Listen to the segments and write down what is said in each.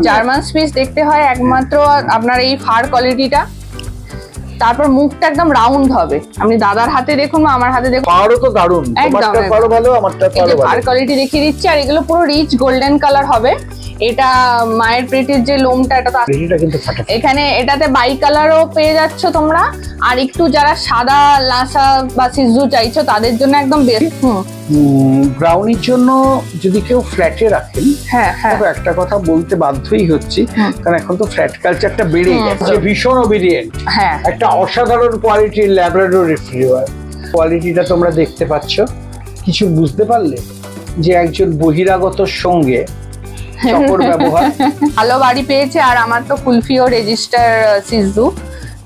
German speech দেখতে হয় একমাত্র আপনার এই ফার কোয়ালিটিটা। তারপর মুখটা একদম রাউন্ড হবে। আপনি দাদার হাতে দেখুন বা আমার হাতে দেখুন, পারও তো দারুণ, তোমারটা পারো ভালো, আমারটা পারো ভালো। ফার কোয়ালিটি দেখিয়ে দিচ্ছি। আর এগুলো পুরো রিচ গোল্ডেন কালার হবে। এটা মায়ের পেটের যে লোমটা, এটা তো এখানে এটাতে বাই কালারও পেয়ে যাচ্ছ তোমরা। আর একটু যারা সাদা লাসা বা সিজু চাইছো তাদের জন্য একদম বেস্ট। ব্রাউনির জন্য যদি কেউ ফ্ল্যাটে রাখেন, হ্যাঁ একটা কথা বলতে বাধ্যই হচ্ছি, কারণ এখন তো ফ্ল্যাট কালচারটা বেড়ে গেছে, ভীষণ ওবিডিয়েন্ট। হ্যাঁ, একটা অসাধারণ কোয়ালিটির ল্যাব্রাডর রিট্রিভার। কোয়ালিটিটা তোমরা দেখতে পাচ্ছ। কিছু বুঝতে পারলে যে একজন বহিরাগতর সঙ্গে ভালো বাড়ি পেয়েছে। আর আমার তো ফুলফিও রেজিস্টার সিজু,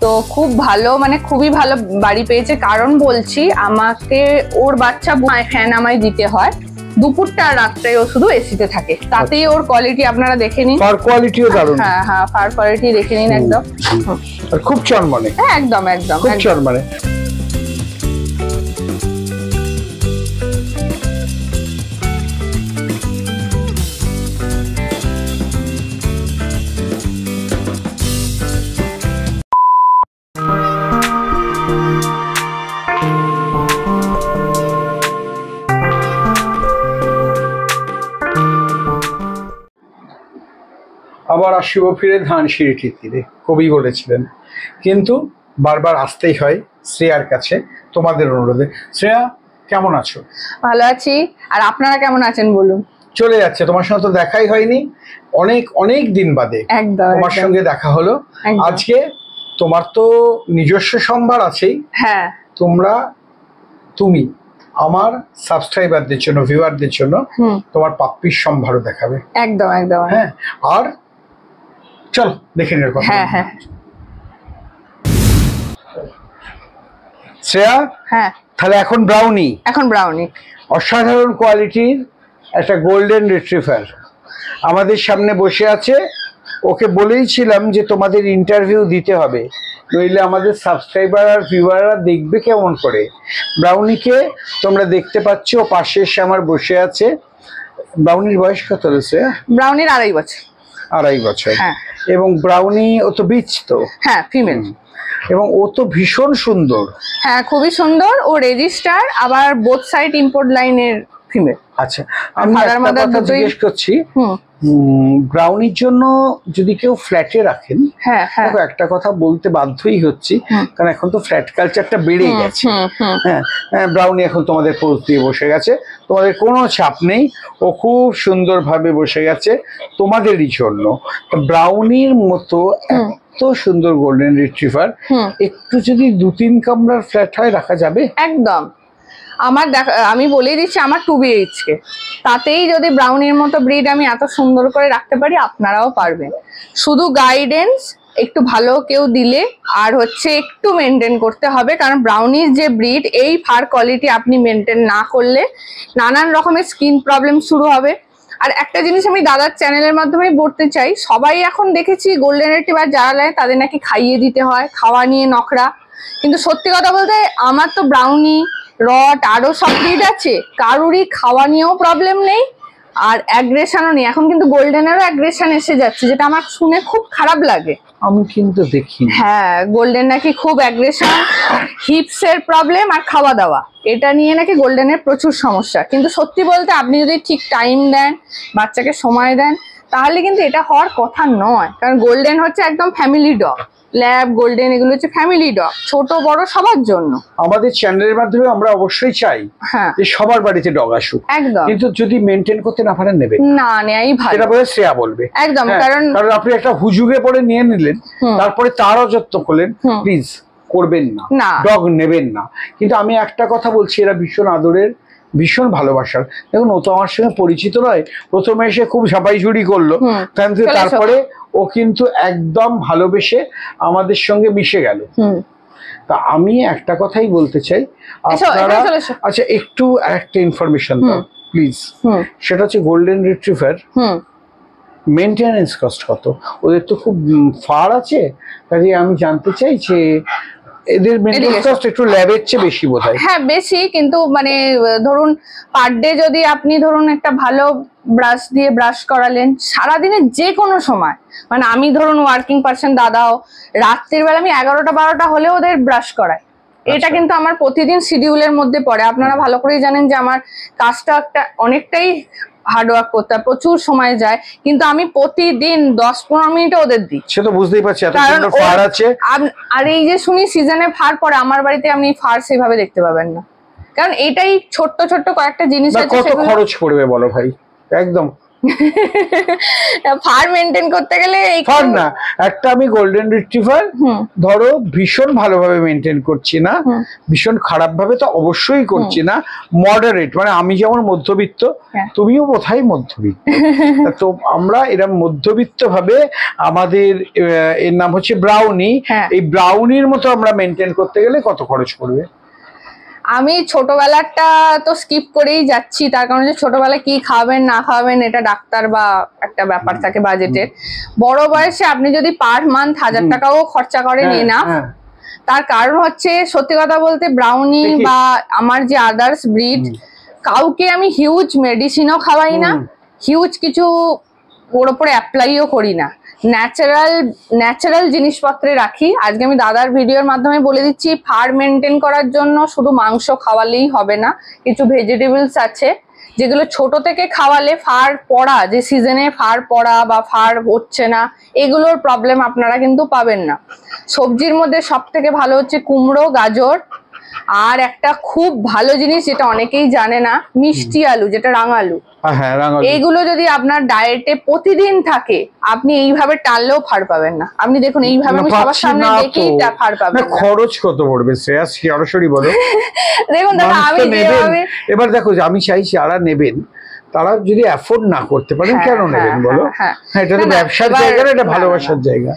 তো খুব ভালো, মানে খুবই ভালো বাড়ি পেয়েছে। কারণ বলছি, আমাকে ওর বাচ্চা ফ্যান আমায় দিতে হয়, দুপুরটা আর রাত্রে ও শুধু এসিতে থাকে, তাতেই ওর কোয়ালিটি আপনারা দেখে নিন। ফার কোয়ালিটিও দারুণ। হ্যাঁ, ফার কোয়ালিটি দেখে নিন একদম। আর খুব চনমনে। হ্যাঁ, একদম একদম খুব চনমনে। আবার আসিব ফিরে ধানসিঁড়িটির তীরে, কবি বলেছিলেন। কিন্তু বারবার আসতেই হয় শ্রেয়ার কাছে তোমাদের অনুরোধে। শ্রেয়া, কেমন আছো? ভালো আছি। আর আপনারা কেমন আছেন বলুন? চলে যাচ্ছে, তোমার সঙ্গে তো দেখাই হয়নি, অনেক অনেক দিন বাদে তোমার সঙ্গে দেখা হলো আজকে। তোমার তো নিজস্ব সম্ভার আছেই। হ্যাঁ, তুমি আমার সাবস্ক্রাইবারদের জন্য, ভিউয়ারদের জন্য তোমার পাপ্পির সম্ভারও দেখাবে। একদম একদম। হ্যাঁ, আর চলো দেখে নেওয়ার কথা। হ্যাঁ হ্যাঁ। শ্রেয়া, হ্যাঁ তাহলে এখন ব্রাউনি অসাধারণ কোয়ালিটির একটা গোল্ডেন রিট্রিভার আমাদের সামনে বসে আছে। ওকে বলেইছিলাম যে তোমাদের ইন্টারভিউ দিতে হবে, নইলে আমাদের সাবস্ক্রাইবার আর ভিউয়াররা দেখবে কেমন করে। ব্রাউনিকে তোমরা দেখতে পাচ্ছ, পাশে এসে আমার বসে আছে। ব্রাউনির বয়স কত হয়েছে? ব্রাউনির 2.5 বছর। 2.5 বছর। হ্যাঁ। এবং ব্রাউনি ও তো বিচ তো? হ্যাঁ, ফিমেল। এবং ও তো ভীষণ সুন্দর। হ্যাঁ, খুবই সুন্দর। ও রেজিস্টার, আবার বোথ সাইড ইম্পোর্ট লাইনের ফিমেল। আচ্ছা, আমি একটা কথা জিজ্ঞেস করছি, ব্রাউনির জন্য যদি কেউ ফ্ল্যাটে রাখেন, হ্যাঁ একটা কথা বলতে বাধ্যই হচ্ছি, কারণ এখন তো ফ্ল্যাট কালচারটা বেড়ে গেছে। হ্যাঁ, ব্রাউনি এখন তোমাদের পোজ দিয়ে বসে গেছে, তোমাদের কোনো চাপ নেই, ও খুব সুন্দরভাবে বসে গেছে তোমাদেরই জন্য। ব্রাউনির মতো এত সুন্দর গোল্ডেন রিট্রিভার একটু যদি 2-3 কামরার ফ্ল্যাট হয় রাখা যাবে? একদম। আমি বলেই দিচ্ছি, আমার 2 BHK, তাতেই যদি ব্রাউনির মতো ব্রিড আমি এত সুন্দর করে রাখতে পারি, আপনারাও পারবেন। শুধু গাইডেন্স একটু ভালো কেউ দিলে, আর হচ্ছে একটু মেনটেন করতে হবে, কারণ ব্রাউনির যে ব্রিড, এই ফার কোয়ালিটি আপনি মেনটেন না করলে নানান রকমের স্কিন প্রবলেম শুরু হবে। আর একটা জিনিস আমি দাদার চ্যানেলের মাধ্যমে বলতে চাই, সবাই এখন দেখেছি গোল্ডেন রিট্রিভার যারা নেয় তাদের নাকি খাইয়ে দিতে হয়, খাওয়া নিয়ে নখরা। কিন্তু সত্যি কথা বলতে, আমার তো ব্রাউনি, রট, আরো সব ব্রিড আছে, কারুরই খাওয়া নিয়েও প্রবলেম নেই, আর অ্যাগ্রেশনও নেই। এখন কিন্তু গোল্ডেনেরও অ্যাগ্রেশন এসে যাচ্ছে, যেটা আমার শুনে খুব খারাপ লাগে। আমি কিন্তু দেখি, হ্যাঁ, গোল্ডেন নাকি খুব অ্যাগ্রেশন, হিপসের প্রবলেম আর খাওয়া দাওয়া, এটা নিয়ে নাকি গোল্ডেনের প্রচুর সমস্যা। কিন্তু সত্যি বলতে, আপনি যদি ঠিক টাইম দেন, বাচ্চাকে সময় দেন, তাহলে কিন্তু এটা হওয়ার কথা নয়। কারণ গোল্ডেন হচ্ছে একদম ফ্যামিলি ডগ। ল্যাব, গোল্ডেন, এগুলো হচ্ছে ফ্যামিলি ডগ, ছোট বড় সবার জন্য। আমাদের চ্যানেলের মাধ্যমে আমরা অবশ্যই চাই যে সবার বাড়িতে ডগ আসুক। একদম। কিন্তু যদি মেনটেন করতে না পারেন, নেবে না, নেয়াই ভালো। এটা বলে শ্রেয়া বলবে। একদম। কারণ আপনি একটা হুজুগে পরে নিয়ে নিলেন, তারপরে তার অযত্ন করলেন, প্লিজ করবেন না, ডগ নেবেন না। কিন্তু আমি একটা কথা বলছি, এরা ভীষণ আদরের, ভীষণ ভালোবাসার। দেখুন, ও তো আমার সঙ্গে পরিচিত নয়, প্রথমে এসে খুব ঝাপাইঝুড়ি করলো, কিন্তু তারপরে ও কিন্তু একদম ভালোবেসে আমাদের সঙ্গে মিশে গেল। তা আমি একটা কথাই বলতে চাই, আপনারা আচ্ছা একটু একটা ইনফরমেশন দাও প্লিজ। সেটা হচ্ছে গোল্ডেন রিট্রিভার মেনটেনেন্স কস্ট কত? ওদের তো খুব ফার আছে, কাজে আমি জানতে চাই যে এদের মেইনটেনেন্স কস্ট একটু ল্যাবের চেয়ে বেশি বোধহয়। হ্যাঁ বেশি, কিন্তু মানে ধরুন পার ডে যদি আপনি ধরুন একটা ভালো ব্রাশ দিয়ে ব্রাশ করালেন সারাদিনে যে কোনো সময়, মানে আমি ধরুন ওয়ার্কিং পারসন, দাদাও রাত্রির বেলা আমি 11টা 12টা হলেও ওদের ব্রাশ করাই। এটা কিন্তু আমার প্রতিদিন শিডিউলের মধ্যে পড়ে। আপনারা ভালো করেই জানেন যে আমার কাজটা অনেকটাই হার্ডওয়ার্ক করতে হয়, প্রচুর সময় যায়, কিন্তু আমি প্রতিদিন 10-15 মিনিট ওদের দিই। সে তো বুঝতেই পারছি এত সুন্দর ফার আছে। আর এই যে শুনি সিজনে ফার পরে, আমার বাড়িতে আপনি ফার সেভাবে দেখতে পাবেন না, কারণ এটাই ছোট্ট ছোট্ট কয়েকটা জিনিস আছে। কত খরচ পড়বে বলো ভাই? একদম ফার মেইনটেইন করতে গেলে ফার না, একটা আমি গোল্ডেন রিট্রিভার ধরো ভীষণ ভালোভাবে মেইনটেইন করছি না, ভীষণ খারাপ ভাবে তো অবশ্যই করছি না, মডারেট, মানে আমি যেমন মধ্যবিত্ত তুমিও বোধহয় মধ্যবিত্ত, তো আমরা এরকম মধ্যবিত্ত ভাবে আমাদের এর নাম হচ্ছে ব্রাউনি, এই ব্রাউনির মতো আমরা মেইনটেইন করতে গেলে কত খরচ পড়বে? আমি ছোটবেলাটা তো স্কিপ করেই যাচ্ছি, তার কারণ যে ছোটবেলায় কি খাওয়াবেন না খাওয়াবেন এটা ডাক্তার বা একটা ব্যাপার থাকে বাজেটের। বড় বয়সে আপনি যদি পার মান্থ 1000 টাকাও খরচা করেন না, তার কারণ হচ্ছে সত্যি কথা বলতে ব্রাউনি বা আমার যে আদার্স ব্রিড, কাউকে আমি হিউজ মেডিসিনও খাওয়াই না, হিউজ কিছু ওর উপরে অ্যাপ্লাইও করি না, ন্যাচারাল জিনিসপত্রে রাখি। আজকে আমি দাদার ভিডিওর মাধ্যমে বলে দিচ্ছি, ফার মেনটেন করার জন্য শুধু মাংস খাওয়ালেই হবে না, কিছু ভেজিটেবলস আছে যেগুলো ছোট থেকে খাওয়ালে ফার পড়া, যে সিজনে ফার পড়া বা ফার হচ্ছে না, এগুলোর প্রবলেম আপনারা কিন্তু পাবেন না। সবজির মধ্যে সব থেকে ভালো হচ্ছে কুমড়ো, গাজর, আর একটা খুব ভালো জিনিস যেটা অনেকেই জানে না, মিষ্টি আলু, যেটা রাঙালু। এইগুলো যদি আপনার ডায়েটে প্রতিদিন থাকে, আপনি এইভাবে টানলেও ফার পাবেন না। আপনি দেখুন এইভাবে আমি সবার সামনে দেখেই ফার পাবেন না। খরচ কত পড়বে শ্রেয়া, সরাসরি বলো। দেখুন দাদা, আমি যেভাবে এবার দেখো, আমি চাইছি যারা নেবেন তারা যদি অ্যাফোর্ড না করতে পারেন কেন নেবেন বলো? হ্যাঁ, এটা তো ব্যবসার জায়গা না, এটা ভালোবাসার জায়গা।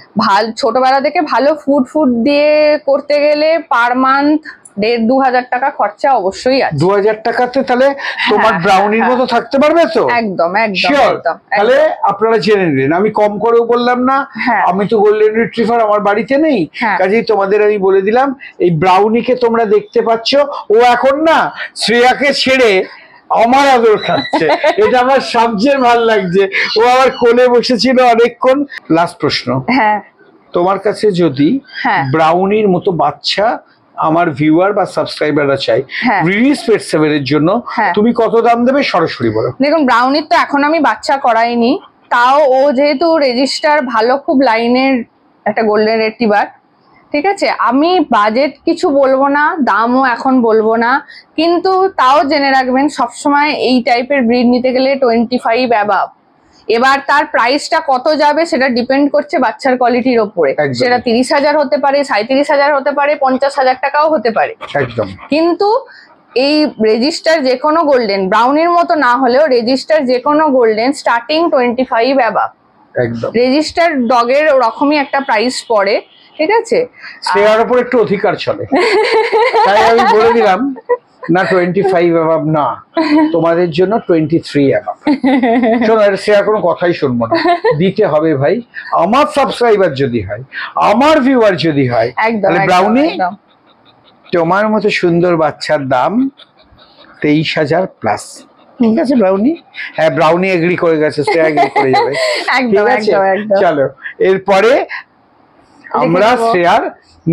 ছোটবেলা থেকে ভালো ফুড দিয়ে করতে গেলে পার মান্থ 1,500-2,000 টাকা খরচা অবশ্যই আছে। 2,000 টাকাতে তাহলে তোমার ব্রাউনির মতো থাকতে পারবে তো? একদম একদম একদম। তাহলে আপনারা জেনে নিলেন, আমি কম করেও বললাম না, আমি তো গোল্ডেন রিট্রিভার আমার বাড়িতে নেই, কাজেই তোমাদের আমি বলে দিলাম এই ব্রাউনিকে তোমরা দেখতে পাচ্ছ, ও এখন না শ্রেয়াকে ছেড়ে আমার আদর খাচ্ছে, এটা আমার সবচেয়ে ভালো লাগছে। ও আমার কোলে বসেছিল অনেকক্ষণ। লাস্ট প্রশ্ন, তোমার কাছে যদি ব্রাউনির মতো বাচ্চা আমার ভিউয়ার বা সাবস্ক্রাইবাররা চাই রিলিজ পেট 7 এর জন্য, তুমি কত দাম দেবে সরাসরি বলো? দেখুন, ব্রাউনির তো এখন আমি বাচ্চা করাইনি, তাও ও যেহেতু রেজিস্টার ভালো, খুব লাইনের একটা গোল্ডেন রিট্রিভার, ঠিক আছে, আমি বাজেট কিছু বলবো না, দামও এখন বলবো না, কিন্তু তাও জেনে রাখবেন সবসময় এই টাইপের ব্রিড নিতে গেলে 25 অ্যাবাভ। এবার তার প্রাইসটা কত যাবে সেটা ডিপেন্ড করছে বাচ্চার কোয়ালিটির ওপরে, সেটা 30,000 হতে পারে, 37,000 হতে পারে, 50,000 টাকাও হতে পারে। একদম। কিন্তু এই রেজিস্টার যে কোনো গোল্ডেন, ব্রাউনির মতো না হলেও রেজিস্টার যে কোনো গোল্ডেন স্টার্টিং 25 অ্যাবাভ। একদম। রেজিস্টার ডগের ওরকমই একটা প্রাইস পড়ে, ঠিক আছে, শ্রেয়ার উপর একটু অধিকার চলে, তাই আমি বলে দিলাম না 25 অ্যাবাভ না, তোমাদের জন্য 23 অ্যাবাভ। শোনো, শ্রেয়া কোনো কথাই শুনবো না, দিতে হবে ভাই। আমার সাবস্ক্রাইবার যদি হয়, আমার ভিউয়ার যদি হয়, তাহলে ব্রাউনি তোমার মতো সুন্দর বাচ্চার দাম 23,000 প্লাস। ঠিক আছে ব্রাউনি? হ্যাঁ, ব্রাউনি এগ্রি করে গেছে, শ্রেয়া এগ্রি করে যাবে। ঠিক আছে, চলো এরপরে আমরা শ্রেয়ার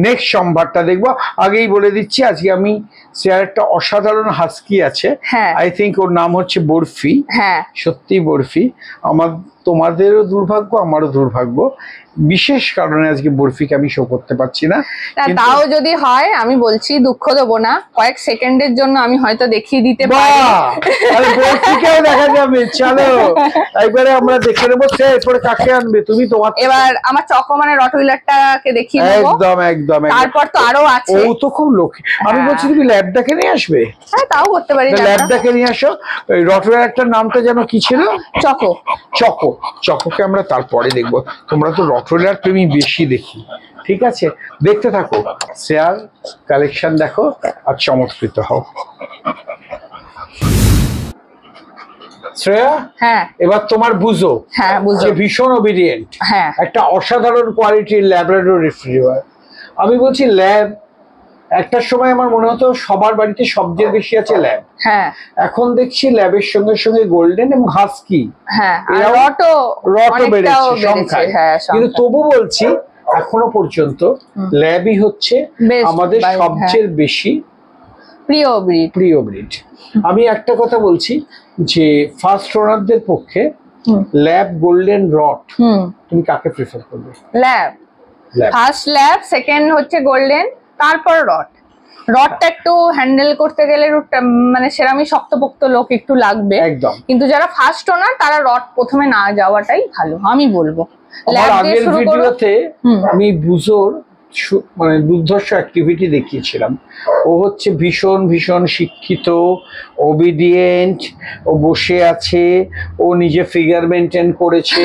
নেক্সট সম্ভারটা দেখবো। আগেই বলে দিচ্ছি, আজকে আমি শ্রেয়ার একটা অসাধারণ হাস্কি আছে, আই থিঙ্ক ওর নাম হচ্ছে বরফি। সত্যি বরফি, তোমাদেরও দুর্ভাগ্য, আমারও দুর্ভাগ্য, বিশেষ কারণে আজকে বরফিকে আমি শো করতে পারছি না। তাও যদি হয় আমি বলছি, দুঃখ দেবো না, কয়েক সেকেন্ডের জন্য আমি হয়তো দেখিয়ে দিতে পারি। বরফিকেও দেখা যাবে, চলো একবারে আমরা দেখে নেবো। এরপরে কাকে আনবে তুমি? তোমার এবার আমার চকোমানের রটউইলারটাকে দেখিয়ে দেবো। একদম একদম। তারপর তো আরো আছে, ও তো খুব লক্ষ্মী। আমি বলছি তুমি ল্যাবটাকে নিয়ে আসবে? হ্যাঁ, তাও করতে পারি। ল্যাবটাকে নিয়ে আসো। রটউইলারটার নামটা যেন কি ছিল? চকো। চকো। চকোকে আমরা তারপরে দেখবো। তোমরা তো রটউইলার প্রেমী বেশি দেখি, ঠিক আছে, দেখতে থাকো, শ্রেয়ার কালেকশন দেখো আর চমৎকৃত হও। শ্রেয়া, এবার তোমার বুঝো, যে ভীষণ ওবিডিয়েন্ট, একটা অসাধারণ কোয়ালিটির ল্যাব্রাডর রিট্রিভার। আমি বলছি ল্যাব একটা সময় আমার মনে হতো সবার বাড়িতে সবচেয়ে বেশি আছে ল্যাব, হ্যাঁ এখন দেখছি ল্যাবের সঙ্গে সঙ্গে গোল্ডেন এবং হাস্কি, হ্যাঁ আর রটও বেড়েছে সংখ্যায়। কিন্তু তবু বলছি এখনো পর্যন্ত ল্যাবই হচ্ছে আমাদের সবচেয়ে বেশি প্রিয় ব্রিড। আমি একটা কথা বলছি যে ফার্স্ট ওনারদের পক্ষে ল্যাব গোল্ডেন রট, তুমি কাকে প্রেফার করবে? ল্যাব, ফার্স্ট ল্যাব, সেকেন্ড হচ্ছে গোল্ডেন, তারপর রট। রডটা একটু হ্যান্ডেল করতে গেলে মানে সেরামই শক্তপোক্ত লোক একটু লাগবে একদম, কিন্তু যারা ফার্স্ট ওনার তারা রড প্রথমে না যাওয়াটাই ভালো আমি বলবো। আমার আগের ভিডিওতে আমি বুজোর মানে দুর্ধর্ষ অ্যাক্টিভিটি দেখিয়েছিলাম। ও হচ্ছে ভীষণ ভীষণ শিক্ষিত, ওবিডিয়েন্ট, ও বসে আছে, ও নিজে ফিগার মেনটেন করেছে,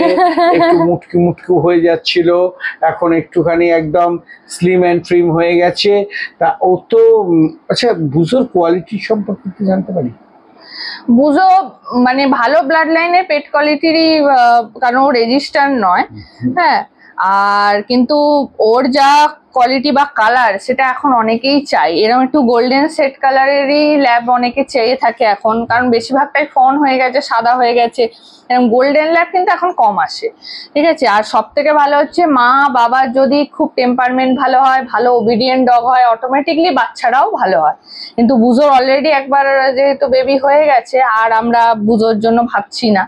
একটু মুটকি মুটকু হয়ে যাচ্ছিল, এখন একটুখানি একদম স্লিম অ্যান্ড ট্রিম হয়ে গেছে। তা ও তো আচ্ছা বুজোর কোয়ালিটি সম্পর্কে জানতে পারি? বুজো মানে ভালো ব্লাড লাইনের পেট কোয়ালিটিরই, কারণ ও রেজিস্টার নয়, হ্যাঁ, আর কিন্তু ওর যা কোয়ালিটি বা কালার সেটা এখন অনেকেই চাই, এরকম একটু গোল্ডেন সেট কালারেরই ল্যাব অনেকে চেয়ে থাকে এখন, কারণ বেশিরভাগটাই ফন হয়ে গেছে, সাদা হয়ে গেছে, এরকম গোল্ডেন ল্যাব কিন্তু এখন কম আসে, ঠিক আছে। আর সব থেকে ভালো হচ্ছে মা বাবার যদি খুব টেম্পারমেন্ট ভালো হয়, ভালো ওবিডিয়েন্ট ডগ হয়, অটোমেটিকলি বাচ্চারাও ভালো হয়। কিন্তু বুজোর অলরেডি একবার যেহেতু বেবি হয়ে গেছে, আর আমরা বুজোর জন্য ভাবছি না,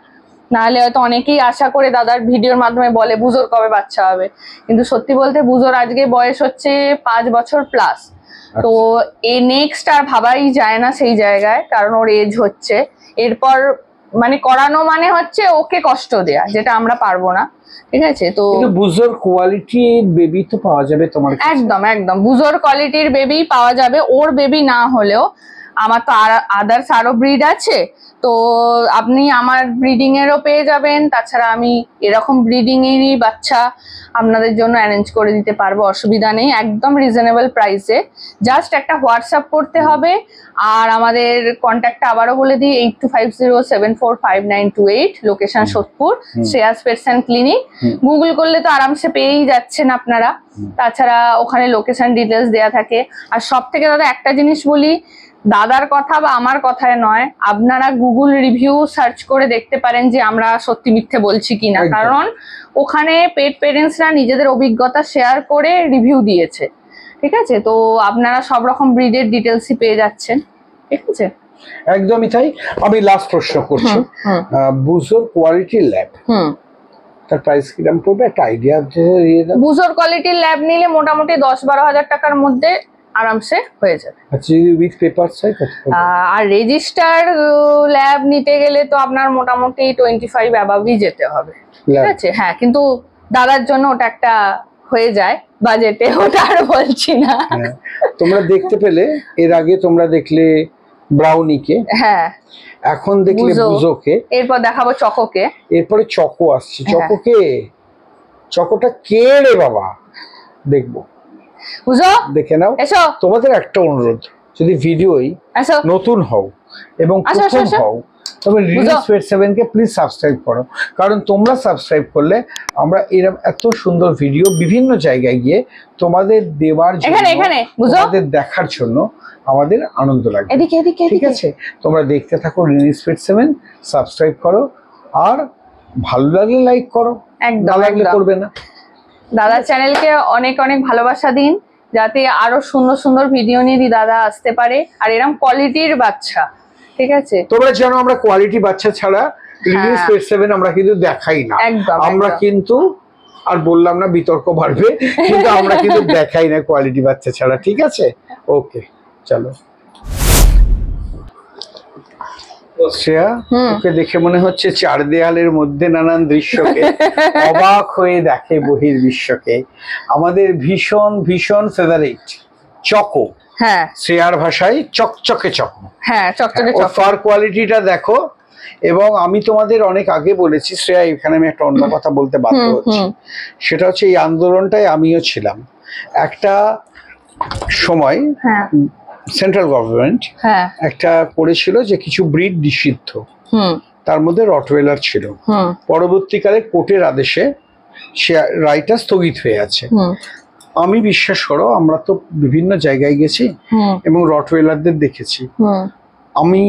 নাহলে হয়তো অনেকেই আশা করে দাদার ভিডিওর মাধ্যমে বলে বুজোর কবে বাচ্চা হবে, কিন্তু সত্যি বলতে বুজোর আজকে বয়স হচ্ছে 5 বছর প্লাস, তো নেক্সট আর ভাবাই যায় না সেই জায়গায়, কারণ ওর এজ হচ্ছে, এরপর মানে করানো মানে হচ্ছে ওকে কষ্ট দেয়া, যেটা আমরা পারবো না, ঠিক আছে। তো বুজোর কোয়ালিটির বেবি তো পাওয়া যাবে তোমার কাছে? একদম একদম বুজোর কোয়ালিটির বেবি পাওয়া যাবে, ওর বেবি না হলেও আমার তো আদার্স আরো ব্রিড আছে, তো আপনি আমার ব্রিডিং এরও পেয়ে যাবেন, তাছাড়া আমি এরকম ব্রিডিং এরই বাচ্চা আপনাদের জন্য অ্যারেঞ্জ করে দিতে পারবো, অসুবিধা নেই, একদম রিজনেবল প্রাইসে। জাস্ট একটা হোয়াটসঅ্যাপ করতে হবে, আর আমাদের কন্ট্যাক্টটা আবারও বলে দিই 8250745928, location Sodepur, Shreyas pets and clinic. Google করলে তো আরামসে পেয়েই যাচ্ছেন আপনারা, তাছাড়া ওখানে লোকেশন ডিটেলস দেওয়া থাকে। আর সব থেকে দাদা একটা জিনিস বলি, দাদার কথা বা আমার কথায় নয়, আপনারা গুগল রিভিউ সার্চ করে দেখতে পারেন যে আমরা সত্যি মিথ্যে বলছি কিনা, কারণ ওখানে পেট পেরেন্টসরা নিজেদের অভিজ্ঞতা শেয়ার করে রিভিউ দিয়েছে, ঠিক আছে। তো আপনারা সব রকম ব্রিডের ডিটেলসই পেয়ে যাচ্ছেন, ঠিক আছে। একদমই তাই। আমি লাস্ট প্রশ্ন করছি, বুজোর কোয়ালিটির ল্যাব তার প্রাইস কিরকম পড়বে, একটা আইডিয়া দিয়ে দাও। বুজোর কোয়ালিটির ল্যাব নিলে মোটামুটি 10-12 হাজার টাকার মধ্যে আরামসে হয়ে যাবে। আচ্ছা, উইথ পেপারস হয় কত? আর রেজিস্টার ল্যাব নিতে গেলে তো আপনার মোটামুটি 25 অ্যাবাভই যেতে হবে, ঠিক আছে। হ্যাঁ, কিন্তু দাদার জন্য ওটা একটা হয়ে যায় বাজেটে, ওটা আর বলছি না। তোমরা দেখতে পেলে এর আগে তোমরা দেখলে ব্রাউনিকে, হ্যাঁ, এখন দেখলে বুজোকে, এরপর দেখাবো চকোকে, এরপরে চকো আসছে। চকোকে, চকোটা কে রে বাবা, দেখবো, বুঝো দেখে নাও। তোমাদের একটা অনুরোধ, যদি ভিডিওই নতুন হও এবং প্রথম হও তবে রিলিজ পেট 7 কে প্লিজ সাবস্ক্রাইব করো, কারণ তোমরা সাবস্ক্রাইব করলে আমরা এরকম এত সুন্দর ভিডিও বিভিন্ন জায়গায় গিয়ে তোমাদের দেওয়ার জন্য, তোমাদের দেখার জন্য আমাদের আনন্দ লাগবে, ঠিক আছে। তোমরা দেখতে থাকো রিলিজ পেট 7, সাবস্ক্রাইব করো, আর ভালো লাগলে লাইক করো, না লাগলে করবে না। দাদার চ্যানেলকে অনেক অনেক ভালোবাসা দিন, যাতে আরো সুন্দর সুন্দর ভিডিও নিয়ে দাদা আসতে পারে, আর এরকম কোয়ালিটির বাচ্চা, ঠিক আছে। তোমরা জানো আমরা কোয়ালিটি বাচ্চা ছাড়া রিলিজ পেট 7 আমরা কিন্তু দেখাই না, আমরা কিন্তু আর বললাম না বিতর্ক বাড়বে, কিন্তু আমরা কিন্তু দেখাই না কোয়ালিটি বাচ্চা ছাড়া, ঠিক আছে। ওকে, চলো। শ্রেয়া, ওকে দেখে মনে হচ্ছে চার দেয়ালের মধ্যে নানান দৃশ্যকে অবাক হয়ে দেখে বহির্বিশ্বকে। আমাদের ভীষণ ভীষণ ফেভারিট চকো, হ্যাঁ, শ্রেয়ার ভাষায় চকচকে চকো, হ্যাঁ চকচকে চকো। ফার কোয়ালিটিটা দেখো। এবং আমি তোমাদের অনেক আগে বলেছি শ্রেয়া, এখানে আমি একটা অন্য কথা বলতে বাধ্য হচ্ছি, সেটা হচ্ছে এই আন্দোলনটায় আমিও ছিলাম একটা সময়। সেন্ট্রাল গভর্নমেন্ট একটা করেছিল যে কিছু ব্রিড নিষিদ্ধ, তার মধ্যে রটওয়েলার ছিল। পরবর্তীকালে কোর্টের আদেশে সে রায়টা স্থগিত হয়ে আছে। আমি বিশ্বাস করো, আমরা তো বিভিন্ন জায়গায় গেছি এবং রটওয়েলারদের দেখেছি। আমি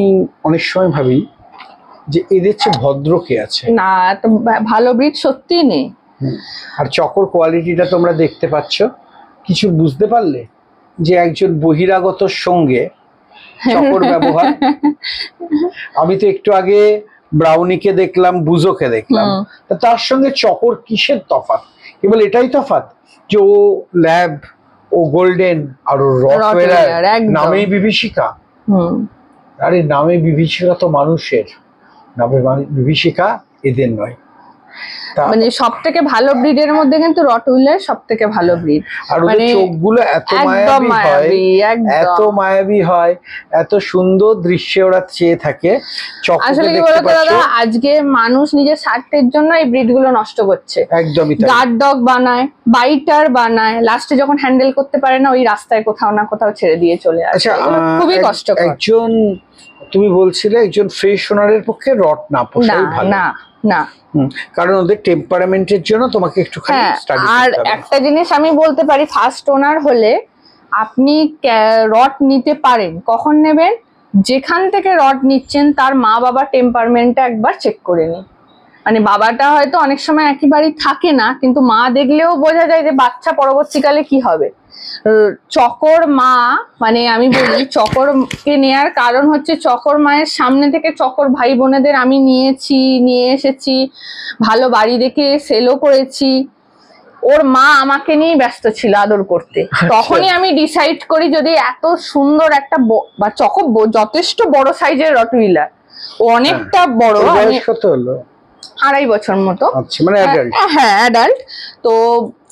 অনেক সময় ভাবি যে এদের চেয়ে ভদ্র কে আছে? না, তো ভালো ব্রিড সত্যি নেই। আর চকর কোয়ালিটিটা তোমরা দেখতে পাচ্ছ, কিছু বুঝতে পারলে যে একজন বহিরাগতর সঙ্গে চকর ব্যবহার। আমি তো একটু আগে ব্রাউনিকে দেখলাম, বুজোকে দেখলাম, তার সঙ্গে চকর কিসের তফাৎ? কেবল এটাই তফাৎ যে ও ল্যাব, ও গোল্ডেন, আর ও রটওয়েলার, নামেই বিভীষিকা। আরে নামে বিভীষিকা তো মানুষের, নামে বিভীষিকা এদের নয়। মানে সবথেকে ভালো ব্রিডের মধ্যে কিন্তু রটওয়েলার সবথেকে ভালো ব্রিড। আর ওদের চোখগুলো এত মায়াবী হয়, এত মায়াবী হয়, এত সুন্দর দৃশ্যে ওরা চেয়ে থাকে। আসলে কি বলতো দাদা, আজকে মানুষ নিজের স্বার্থের জন্য এই ব্রিড গুলো নষ্ট করছে। একদমই তাই। গার্ড ডগ বানায়, বাইটার বানায়, লাস্টে যখন হ্যান্ডেল করতে পারে না ওই রাস্তায় কোথাও না কোথাও ছেড়ে দিয়ে চলে আসে। খুবই কষ্টকর। একজন, তুমি বলছিলে একজন ফ্রেশ ওনারের পক্ষে রট না পোষাই ভালো। না না, কারণ ওদের টেম্পারামেন্টের জন্য তোমাকে একটুখানি স্টাডি করতে হবে। আর একটা জিনিস আমি বলতে পারি, ফার্স্ট ওনার হলে আপনি রট নিতে পারেন। কখন নেবেন? যেখান থেকে রট নিচ্ছেন তার মা বাবার টেম্পারমেন্টটা একবার চেক করে নিন। মানে বাবাটা হয়তো অনেক সময় একেবারেই থাকে না, কিন্তু মা দেখলেও বোঝা যায় যে বাচ্চা পরবর্তীকালে কি হবে। চকর মা, মানে আমি বলি চকরকে নেয়ার কারণ হচ্ছে চকর মায়ের সামনে থেকে চকর ভাই বোনেদের আমি নিয়ে এসেছি, ভালো বাড়ি দেখে সেলও করেছি। ওর মা আমাকে নিয়ে ব্যস্ত ছিল আদর করতে। তখনই আমি ডিসাইড করি যদি এত সুন্দর একটা বা চকর যথেষ্ট বড় সাইজের রটওয়েলার, ও অনেকটা বড়, কত হলো? 2.5 বছর মতো। মানে অ্যাডাল্ট। হ্যাঁ অ্যাডাল্ট। তো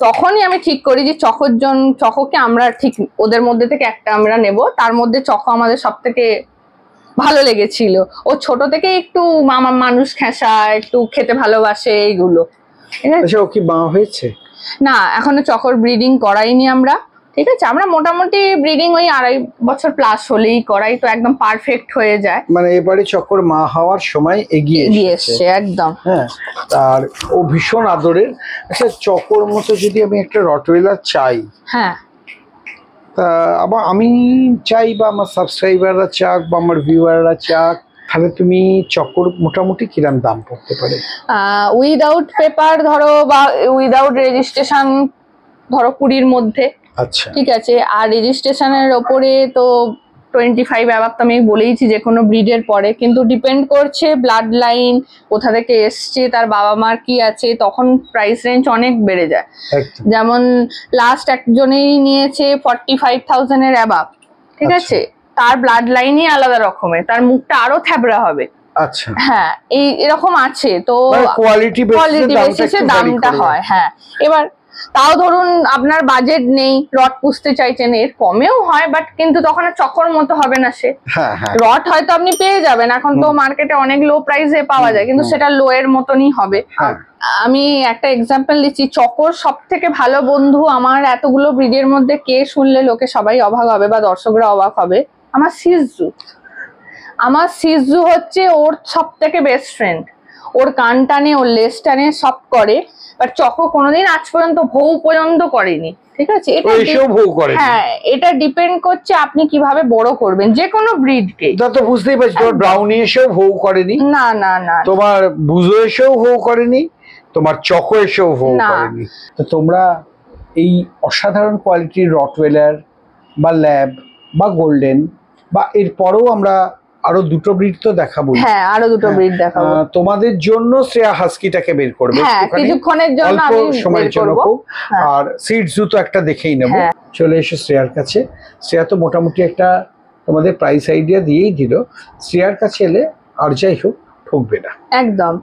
তখনই আমি ঠিক করি যে চকোকে আমরা ঠিক ওদের মধ্যে থেকে একটা আমরা নেব। তার মধ্যে চকো আমাদের সব থেকে ভালো লেগেছিল। ও ছোট থেকে একটু মানুষ খেসা, একটু খেতে ভালোবাসে এইগুলো। আচ্ছা, ও কি মা হয়েছে? না, এখনো চকর ব্রিডিং করাইনি আমরা। ঠিক আছে, আমরা মোটামুটি ব্রিডিং ওই 2.5 বছর প্লাস হলেই করাই, তো একদম পারফেক্ট হয়ে যায়। মানে এবারে চকর মা হওয়ার সময় এগিয়ে এসেছে একদম। হ্যাঁ, আর ও ভীষণ আদরের। আচ্ছা, চকর মতো যদি আমি একটা রটওয়েলার চাই, হ্যাঁ, তা আবার আমি চাই বা আমার সাবস্ক্রাইবাররা চাক বা আমার ভিউয়াররা চাক, তাহলে তুমি চকর মোটামুটি কিরম দাম পড়তে পারে? উইদাউট পেপার ধরো বা উইদাউট রেজিস্ট্রেশন ধরো 20-র মধ্যে। আচ্ছা, ঠিক আছে। আর রেজিস্ট্রেশনের ওপরে তো 25 অ্যাবাভ তো আমি বলেইছি যে কোনো ব্রিডের পরে, কিন্তু ডিপেন্ড করছে ব্লাড লাইন কোথা থেকে এসছে, তার বাবা মার কি আছে, তখন প্রাইস রেঞ্জ অনেক বেড়ে যায়। যেমন লাস্ট একজনেই নিয়েছে 45,000 এর অ্যাবাভ। ঠিক আছে, তার ব্লাড লাইনই আলাদা রকমের, তার মুখটা আরো থ্যাবড়া হবে। আচ্ছা, হ্যাঁ, এরকম আছে। তো কোয়ালিটি বেসিসে দামটা হয়। হ্যাঁ, এবার তাও ধরুন আপনার বাজেট নেই, রট পুষতে চাইছেন, এর কমেও হয়, বাট কিন্তু তখন চকর মতো হবে না সে। রট হয়তো আপনি পেয়ে যাবেন, এখন তো মার্কেটে অনেক লো প্রাইসে পাওয়া যায়, কিন্তু সেটা লো এর মতনই হবে। আমি একটা এক্সাম্পল দিচ্ছি, চকর সব থেকে ভালো বন্ধু আমার এতগুলো ব্রিডের মধ্যে কে শুনলে লোকে সবাই অবাক হবে বা দর্শকরা অবাক হবে, আমার সিজু। আমার সিজু হচ্ছে ওর সব থেকে বেস্ট ফ্রেন্ড। ওর কান টানে, ওর লেজ টানে, সব করে। বাট চকো কোনোদিন আজ পর্যন্ত ভৌ পর্যন্ত করেনি। ঠিক আছে, হ্যাঁ, এটা ডিপেন্ড করছে আপনি কিভাবে বড় করবেন যে কোনো ব্রিডকে। তা তো বুঝতেই পারছি, তোমার ব্রাউনি এসেও ভৌ করেনি, না না না, তোমার বুজো এসেও ভৌ করেনি, তোমার চকো এসেও ভৌ করেনি। তো তোমরা এই অসাধারণ কোয়ালিটির রটওয়েলার বা ল্যাব বা গোল্ডেন বা এরপরেও আমরা আরো দুটো ব্রিড তো দেখাবো। হ্যাঁ, আরো দুটো ব্রিড দেখাবো তোমাদের জন্য। শ্রেয়া হাস্কিটাকে বের করবে কিছুক্ষণের জন্য, অল্প সময়ের জন্য, আর সিডজু তো একটা দেখেই নেব। চলে এসো শ্রেয়ার কাছে। শ্রেয়া তো মোটামুটি একটা তোমাদের প্রাইস আইডিয়া দিয়েই দিল। শ্রেয়ার কাছে এলে আর যাই হোক ঠকবে না একদম।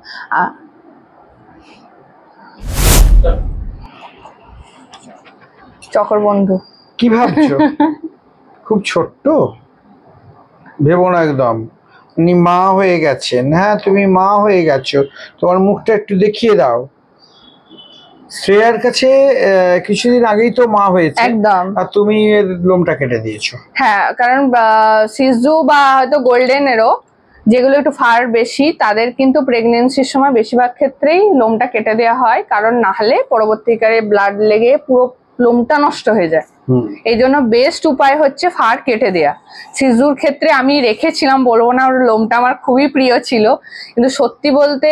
চকর বন্ধু কি ভাবছো? খুব ছোট্ট ভেবো না, একদম উনি মা হয়ে গেছেন। হ্যাঁ, তুমি মা হয়ে গেছো, তোমার মুখটা একটু দেখিয়ে দাও। শ্রেয়ার কাছে কিছুদিন আগেই তো মা হয়েছে একদম, আর তুমি এর লোমটা কেটে দিয়েছো। হ্যাঁ, কারণ সিজু বা হয়তো গোল্ডেন এরও যেগুলো একটু ফার বেশি, তাদের কিন্তু প্রেগনেন্সির সময় বেশিরভাগ ক্ষেত্রেই লোমটা কেটে দেওয়া হয়, কারণ না হলে পরবর্তীকালে ব্লাড লেগে পুরো লোমটা নষ্ট হয়ে যায়। এই জন্য বেস্ট উপায় হচ্ছে ফার কেটে দেয়া। সিজুর ক্ষেত্রে আমি রেখেছিলাম, বলবো না, ওর লোমটা আমার খুবই প্রিয় ছিল, কিন্তু সত্যি বলতে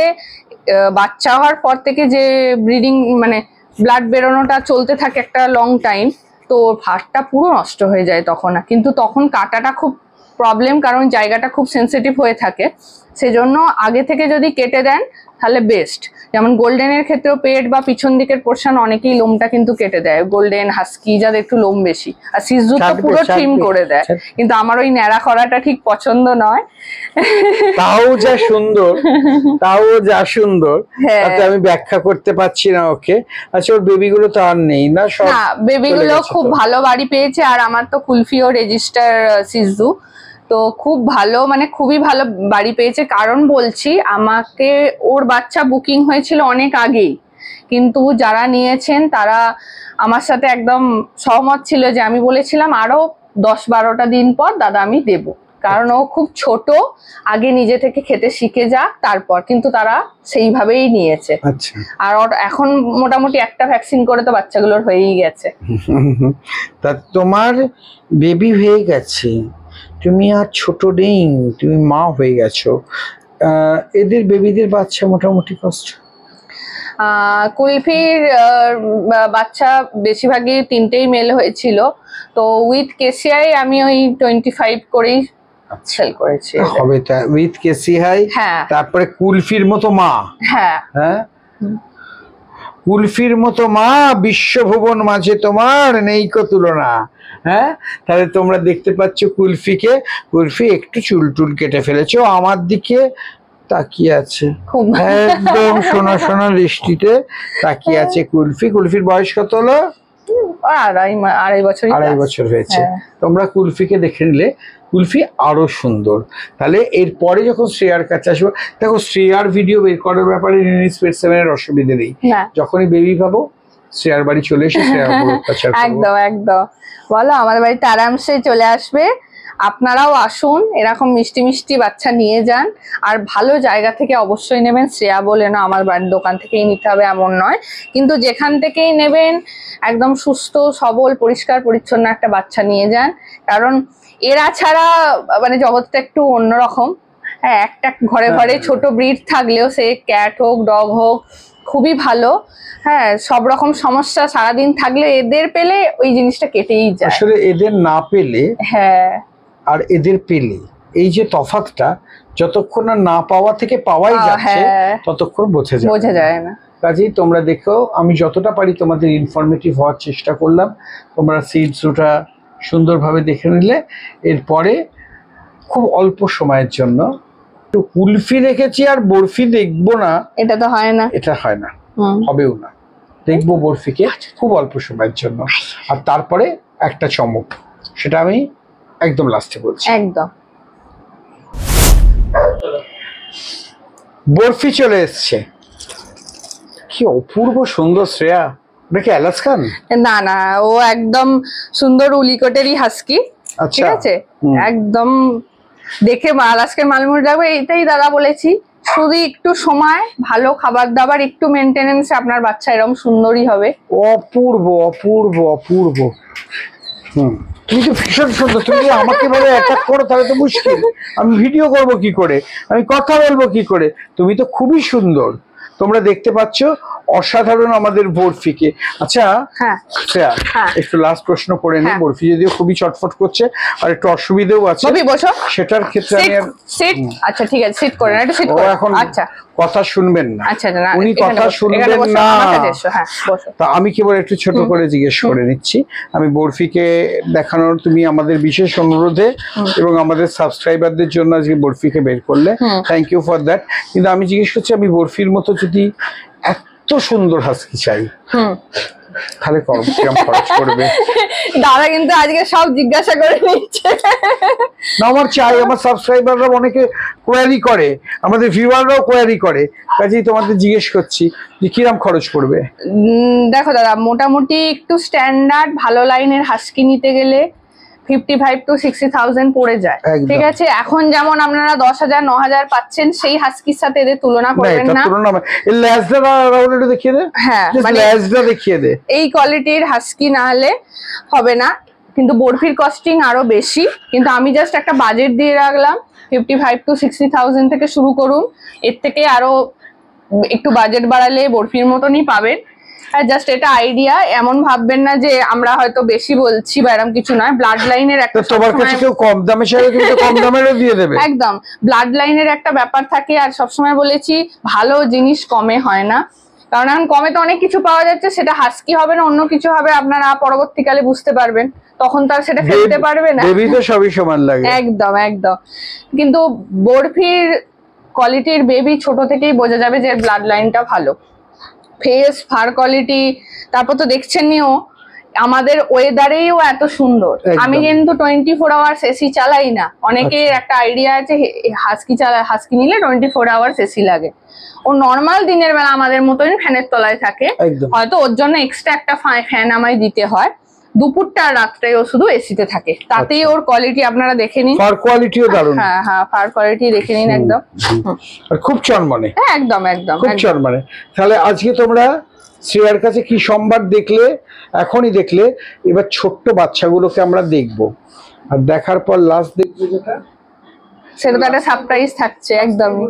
বাচ্চা হওয়ার পর থেকে যে ব্রিডিং মানে ব্লাড বেরোনোটা চলতে থাকে একটা লং টাইম, তো ফারটা পুরো নষ্ট হয়ে যায় তখন। কিন্তু তখন কাটাটা খুব প্রবলেম, কারণ জায়গাটা খুব সেন্সিটিভ হয়ে থাকে, সেজন্য আগে থেকে যদি কেটে দেন তাহলে বেস্ট। যেমন গোল্ডেনের ক্ষেত্রেও পেট বা পিছন দিকের পোর্শন অনেকেই লোমটা কিন্তু কেটে দেয়, গোল্ডেন, হাস্কি যাদের একটু লোম বেশি, আর সিজু তো পুরো ট্রিম করে দেয়। কিন্তু আমার ওই ন্যাড়া করাটা ঠিক পছন্দ নয়। তাও যা সুন্দর, তাতে আমি ব্যাখ্যা করতে পারছি না ওকে। আচ্ছা, ওর বেবিগুলো তো আর নেই না? সব বেবিগুলো খুব ভালো বাড়ি পেয়েছে, আর আমার তো কুলফিও রেজিস্টার সিজু, তো খুব ভালো, মানে খুবই ভালো বাড়ি পেয়েছে। কারণ বলছি, আমাকে ওর বাচ্চা বুকিং হয়েছিল অনেক আগেই, কিন্তু যারা নিয়েছেন তারা আমার সাথে একদম সহমত ছিল, যে আমি বলেছিলাম আরো 10-12টা দিন পর দাদা আমি দেব, কারণ ও খুব ছোট, আগে নিজে থেকে খেতে শিখে যাক তারপর। কিন্তু তারা সেইভাবেই নিয়েছে। আর ওর এখন মোটামুটি একটা ভ্যাকসিন করে তো বাচ্চাগুলোর হয়েই গেছে। তা তোমার বেবি হয়ে গেছে, তুমি আর ছোট নেই, তুমি মা হয়ে গেছো, এদের বেবিদের বাচ্চা মোটামুটি কষ্ট? কুলফির বাচ্চা বেশিরভাগই 3টেই মেল হয়েছিল, তো উইথ কেসিআই আমি ওই 25 করেই সেল করেছি। হবে তা উইথ কেসিআই। তারপরে কুলফির মতো মা, হ্যাঁ, কুলফির মতো মা বিশ্বভুবন মাঝে তোমার নেই কো তুলনা। হ্যাঁ, তাহলে তোমরা দেখতে পাচ্ছ কুলফিকে, কুলফি একটু চুল টুল কেটে ফেলেছো, আমার দিকে তাকিয়ে আছে, একদম সোনা সোনা দৃষ্টিতে তাকিয়ে আছে কুলফি। কুলফির বয়স কত হলো? আড়াই বছর হয়েছে। তোমরা কুলফিকে দেখে নিলে, কুলফি আরো সুন্দর। তাহলে এরপরে যখন শ্রেয়ার কাছে আসবো, দেখো শ্রেয়ার ভিডিও বের করার ব্যাপারে পেট 7 এর অসুবিধে নেই, যখনই বেবি পাবো শ্রেয়ার বাড়ি চলে এসে শ্রেয়ার উপর অত্যাচার করব। একদম একদম, বলো আমাদের বাড়িতে আরামসে চলে আসবে, আপনারাও আসুন, এরকম মিষ্টি মিষ্টি বাচ্চা নিয়ে যান। আর ভালো জায়গা থেকে অবশ্যই নেবেন, শ্রেয়া বলে না আমার বাড়ির দোকান থেকেই নিতে হবে এমন নয়, কিন্তু যেখান থেকেই নেবেন একদম সুস্থ সবল পরিষ্কার পরিচ্ছন্ন একটা বাচ্চা নিয়ে যান। কারণ এরা ছাড়া মানে জগৎটা একটু অন্যরকম। হ্যাঁ, একটা ঘরে ঘরে ছোট ব্রিড থাকলেও, সে ক্যাট হোক ডগ হোক, খুবই ভালো। হ্যাঁ, সব রকম সমস্যা সারাদিন থাকলে এদের পেলে ওই জিনিসটা কেটেই যায়। আসলে এদের না পেলে, হ্যাঁ, আর এদের পেলে, এই যে তফাৎটা যতক্ষণ না পাওয়া থেকে পাওয়াই যাচ্ছে ততক্ষণ বোঝা যায় না। কাজেই তোমরা দেখো, আমি যতটা পারি তোমাদের ইনফরমেটিভ হওয়ার চেষ্টা করলাম। তোমরা সিডসটা সুন্দরভাবে দেখে নিলে। এরপরে খুব অল্প সময়ের জন্য একটু কুলফি রেখেছি, আর বরফি দেখবো না, এটা তো হয় না, এটা হয় না, হবেও না। দেখবো বরফিকে খুব অল্প সময়ের জন্য, আর তারপরে একটা চমক, সেটা আমি একদম লাস্টে বলছি। একদম। বরফি চলে এসছে, কি অপূর্ব সুন্দর শ্রেয়া। নাকি অ্যালাস্কান? না না, ও একদম সুন্দর উলিকটেরই হাস্কি। ঠিক আছে, একদম দেখে আলাস্কার মালমুড়ি লাগবে, এইটাই দাদা বলেছি। শুধু একটু সময়, ভালো খাবার দাবার, একটু মেনটেনেন্স, আপনার বাচ্চা এরকম সুন্দরই হবে। অপূর্ব অপূর্ব অপূর্ব। তুমি তো ভীষণ সুন্দর, তুমি আমাকে বলে অ্যাটাক করো তাহলে তো মুশকিল। আমি ভিডিও করব কি করে, আমি কথা বলবো কি করে? তুমি তো খুবই সুন্দর। তোমরা দেখতে পাচ্ছ অসাধারণ আমাদের বরফিকে। আচ্ছা, একটু লাস্ট প্রশ্ন করে নিই। বরফি যদিও খুবই চটফট করছে, আর একটু অসুবিধেও আছে, সেটার ক্ষেত্রে আমি আচ্ছা ঠিক আছে, সিট করে একটু সিট করো। এখন আচ্ছা, কথা শুনবেন না, আচ্ছা উনি কথা শুনবেন না। তা আমি কেবল একটু ছোট করে জিজ্ঞেস করে নিচ্ছি, আমি বরফিকে দেখানোর, তুমি আমাদের বিশেষ অনুরোধে এবং আমাদের সাবস্ক্রাইবারদের জন্য আজকে বরফিকে বের করলে, থ্যাংক ইউ ফর দ্যাট। কিন্তু আমি জিজ্ঞেস করছি, আমি বরফির মতো যদি এত সুন্দর হাস্কি চাই, তাহলে কিরকম খরচ করবে? দাদা কিন্তু আজকে সব জিজ্ঞাসা করে নিচ্ছে। না, আমার চাই, আমার সাবস্ক্রাইবাররা অনেকে কোয়ারি করে, আমাদের ভিউয়াররাও কোয়ারি করে, কাজেই তোমাদের জিজ্ঞেস করছি যে কিরকম খরচ করবে। দেখো দাদা, মোটামুটি একটু স্ট্যান্ডার্ড ভালো লাইনের হাস্কি নিতে গেলে 55 to 60,000 পড়ে যায়। ঠিক আছে, এখন যেমন আপনারা 10,000 9,000 পাচ্ছেন, সেই হাস্কির সাথে এদের তুলনা করবেন না। হ্যাঁ, দেখিয়ে দে। এই কোয়ালিটির হাস্কি না হলে হবে না, কিন্তু বরফির কস্টিং আরো বেশি। কিন্তু আমি জাস্ট একটা বাজেট দিয়ে রাখলাম, 55 to 60,000 থেকে শুরু করুন। এর থেকে আরো একটু বাজেট বাড়ালে বরফির মতনই পাবেন। জাস্ট এটা আইডিয়া, এমন ভাববেন না যে আমরা হয়তো বেশি বলছি বা এরকম কিছু নয়। ব্লাড লাইনের একটা, তোমার কাছে কেউ কম দামে চাইলে কিন্তু কম দামেরও দিয়ে দেবে। একদম, ব্লাড লাইনের একটা ব্যাপার থাকে। আর সবসময় বলেছি ভালো জিনিস কমে হয় না, কারণ এখন কমে তো অনেক কিছু পাওয়া যাচ্ছে, সেটা হাস্কি হবে না অন্য কিছু হবে, আপনারা পরবর্তীকালে বুঝতে পারবেন, তখন তো আর সেটা ফেলতে পারবে না। বেবি তো সবই সমান লাগে। একদম একদম, কিন্তু বরফির কোয়ালিটির বেবি ছোট থেকেই বোঝা যাবে যে ব্লাড লাইনটা ভালো। ফেস, ফার কোয়ালিটি, তারপর তো দেখছেনইও আমাদের ওয়েদারেও এত সুন্দর। আমি কিন্তু 24 আওয়ার্স এসি চালাই না। অনেকের একটা আইডিয়া আছে হাস্কি নিলে 24 আওয়ার্স এসি লাগে। ও নর্মাল দিনের বেলা আমাদের মতনই ফ্যানের তলায় থাকে, হয়তো ওর জন্য এক্সট্রা একটা ফ্যান আমায় দিতে হয়। দুপুরটা আর রাত্রেও শুধু এসিতে থাকে, তাতেই ওর কোয়ালিটি আপনারা দেখে নিন। ফার কোয়ালিটিও দারুণ। হ্যাঁ হ্যাঁ, ফার কোয়ালিটি দেখে নিন একদম। আর খুব চনমনে। হ্যাঁ একদম একদম, খুব চনমনে। তাহলে আজকে তোমরা শ্রেয়ার কাছে কি সম্ভার দেখলে, এখনই দেখলে, এবার ছোট্ট বাচ্চাগুলোকে আমরা দেখবো, আর দেখার পর লাস্ট দেখবো যেটা, সেটা তো একটা সারপ্রাইজ থাকছে একদমই।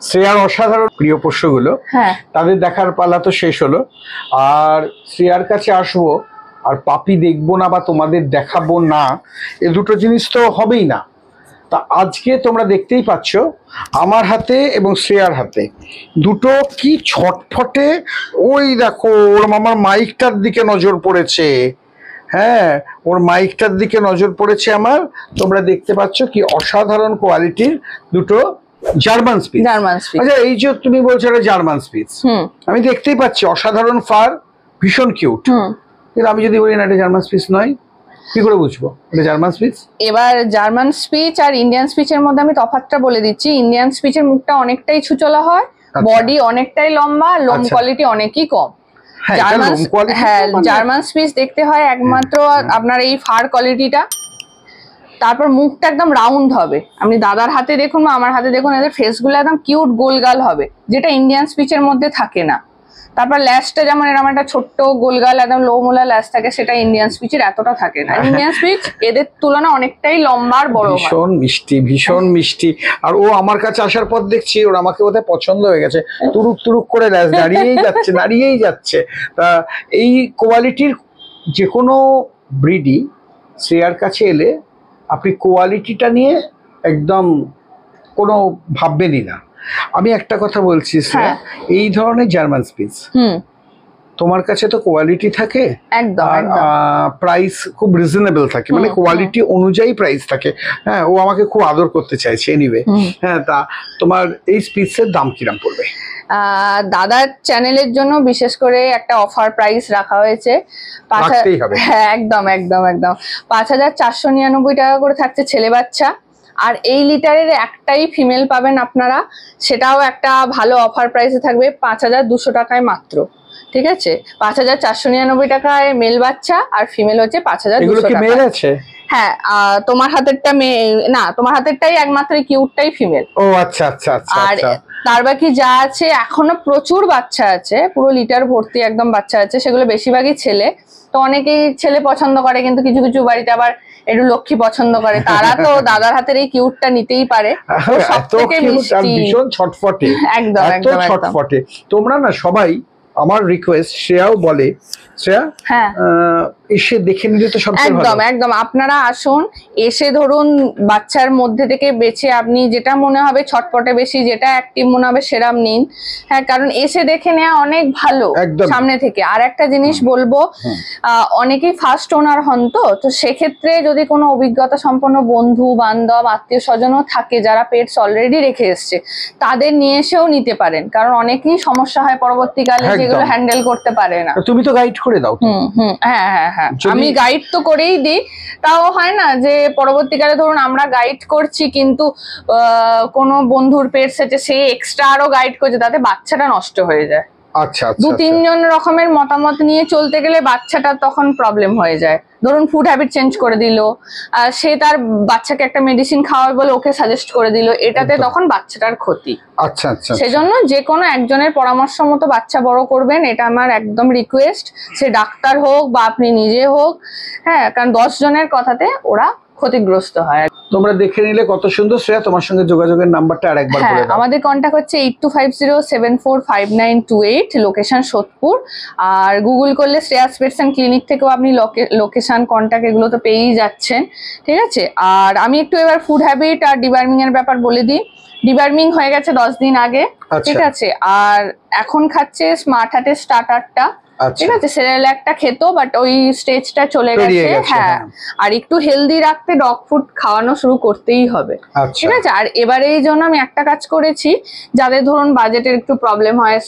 শ্রেয়ার অসাধারণ প্রিয় পোষ্যগুলো, তাদের দেখার পালা তো শেষ হলো। আর শ্রেয়ার কাছে আসবো আর পাপি দেখবো না বা তোমাদের দেখাবো না, এ দুটো জিনিস তো হবেই না। তা আজকে তোমরা দেখতেই পাচ্ছ আমার হাতে এবং শ্রেয়ার হাতে দুটো কি ছটফটে। ওই দেখো ওর মামার মাইকটার দিকে নজর পড়েছে। হ্যাঁ, ওর মাইকটার দিকে নজর পড়েছে আমার। তোমরা দেখতে পাচ্ছ কি অসাধারণ কোয়ালিটির দুটো জার্মান স্পিচ। আচ্ছা, এই যে তুমি বলছো এটা জার্মান স্পিচ, আমি দেখতেই পাচ্ছি অসাধারণ ফার, ভীষণ কিউট। কিন্তু আমি যদি বলি না এটা জার্মান স্পিচ নয়, কি করে বুঝবো এটা জার্মান স্পিচ? এবার জার্মান স্পিচ আর ইন্ডিয়ান স্পিচের মধ্যে আমি তফাৎটা বলে দিচ্ছি। ইন্ডিয়ান স্পিচের মুখটা অনেকটাই ছুচলা হয়, বডি অনেকটাই লম্বা, লোম কোয়ালিটি অনেকই কম। জার্মান স্পিচ দেখতে হয় একমাত্র আপনার এই ফার কোয়ালিটিটা, তারপর মুখটা একদম রাউন্ড হবে। আপনি দাদার হাতে দেখুন বা আমার হাতে দেখুন, এদের ফেসগুলো একদম কিউট গোলগাল হবে, যেটা ইন্ডিয়ান স্পিচের মধ্যে থাকে না। তারপর ল্যাশটা যেমন এরকম একটা ছোট্ট গোলগাল একদম লো মোলা ল্যাশ থাকে, সেটা ইন্ডিয়ান স্পিচের এতটা থাকে না। ইন্ডিয়ান স্পিচ এদের তুলনা অনেকটাই লম্বা আর বড়, ভীষণ মিষ্টি, ভীষণ মিষ্টি। আর ও আমার কাছে আসার পর দেখছি ওর আমাকে বোধহয় পছন্দ হয়ে গেছে, তুরুক তুরুক করে ল্যাশ দাঁড়িয়েই যাচ্ছে, দাঁড়িয়েই যাচ্ছে। তা এই কোয়ালিটির যে কোনো ব্রিডই শ্রেয়ার কাছে এলে আপনি কোয়ালিটিটা নিয়ে একদম কোনো ভাববেনই না। আমি একটা কথা বলছি, এই ধরনের জার্মান স্পিচ তোমার কাছে তো কোয়ালিটি থাকে, একদম প্রাইস খুব রিজনেবল থাকে, মানে কোয়ালিটি অনুযায়ী প্রাইস থাকে। হ্যাঁ, ও আমাকে খুব আদর করতে চাইছে এনিওয়ে। হ্যাঁ, তা তোমার এই স্পিচের দাম কিরম পড়বে? দাদার চ্যানেলের জন্য বিশেষ করে একটা অফার প্রাইস রাখা হয়েছে। হ্যাঁ একদম একদম একদম 5,499 টাকা করে থাকছে ছেলে বাচ্চা। আর এই লিটারের একটাই ফিমেল পাবেন আপনারা, সেটাও একটা ভালো অফার প্রাইসে থাকবে 5,200 টাকায় মাত্র। ঠিক আছে, 5,499 টাকায় মেল বাচ্চা, আর ফিমেল হচ্ছে 5,200 টাকা। হ্যাঁ, তোমার হাতেরটা না, তোমার হাতেরটাই একমাত্র কিউটটাই ফিমেল। ও আচ্ছা আচ্ছা আচ্ছা। আর তার বাকি যা আছে এখনো প্রচুর বাচ্চা আছে, পুরো লিটার ভর্তি একদম বাচ্চা আছে, সেগুলো বেশিরভাগই ছেলে। তো অনেকেই ছেলে পছন্দ করে, কিন্তু কিছু কিছু বাড়িতে আবার একটু লক্ষ্মী পছন্দ করে, তারা তো দাদার হাতের এই কিউটটা নিতেই পারে। সবথেকে মিষ্টি, ভীষণ ছটফটে, একদম একদম ছটফটে। তোমরা না সবাই, আমার রিকোয়েস্ট, শ্রেয়াও বলে, শ্রেয়া এসে দেখে নিলে তো সবচেয়ে ভালো। একদম একদম, আপনারা আসুন, এসে ধরুন বাচ্চার মধ্যে থেকে বেছে আপনি যেটা মনে হবে ছটপটে বেশি, যেটা অ্যাক্টিভ মনে হবে সেরাম নিন। হ্যাঁ, কারণ এসে দেখে নেওয়া অনেক ভালো সামনে থেকে। আর একটা জিনিস বলবো, অনেকেই ফার্স্ট ওনার হন, তো সেক্ষেত্রে যদি কোনো অভিজ্ঞতা সম্পন্ন বন্ধু বান্ধব আত্মীয় স্বজনও থাকে যারা পেটস অলরেডি রেখে এসছে, তাদের নিয়ে এসেও নিতে পারেন, কারণ অনেকেই সমস্যা হয় পরবর্তীকালে যেগুলো হ্যান্ডেল করতে পারে না। তুমি তো গাইড করে দাও। হ্যাঁ হ্যাঁ হ্যাঁ, হ্যাঁ আমি গাইড তো করেই দিই, তাও হয় না যে পরবর্তীকালে ধরুন আমরা গাইড করছি কিন্তু কোনো বন্ধুর পেট সেটে সে এক্সট্রা আরো গাইড করছে, তাতে বাচ্চাটা নষ্ট হয়ে যায়। আচ্ছা, দু তিনজন রকমের মতামত নিয়ে চলতে গেলে বাচ্চাটা তখন প্রবলেম হয়ে যায়। ধরুন ফুড হ্যাবিট চেঞ্জ করে দিল, সে তার বাচ্চাকে একটা মেডিসিন খাওয়াবে বলে ওকে সাজেস্ট করে দিল, এটাতে তখন বাচ্চাটার ক্ষতি। আচ্ছা আচ্ছা, সেজন্য যে কোনো একজনের পরামর্শ মতো বাচ্চা বড় করবেন, এটা আমার একদম রিকোয়েস্ট। সে ডাক্তার হোক বা আপনি নিজে হোক, হ্যাঁ, কারণ 10 জনের কথাতে ওরা ক্ষতিগ্রস্ত হয়। তোমরা দেখে নিলে কত সুন্দর। শ্রেয়া, তোমার সঙ্গে যোগাযোগের নাম্বারটা আরেকবার বলে দাও। আমাদের কন্ট্যাক্ট হচ্ছে 8250745928, লোকেশন সোদপুর। আর গুগল করলে শ্রেয়া পেটস এন্ড ক্লিনিক থেকেও আপনি লোকেশন, কন্ট্যাক্ট এগুলো তো পেয়েই যাচ্ছেন, ঠিক আছে। আর আমি একটু এবার ফুড হ্যাবিট আর ডিবার্মিং এর ব্যাপার বলে দিই। ডিবার্মিং হয়ে গেছে 10 দিন আগে, ঠিক আছে। আর এখন খাচ্ছে স্মার্ট হার্টের স্টার্টারটা, ঠিক আছে। সেরেল্যাকটা খেতো বাট ওই স্টেজটা চলে গেছে, হ্যাঁ। আর একটু হেলদি রাখতে ডগ ফুড খাওয়ানো শুরু করতেই হবে, ঠিক আছে। আর এবারে এই জন্য আমি একটা কাজ করেছি, যাদের ধরুন বাজেটের একটু প্রবলেম হয়,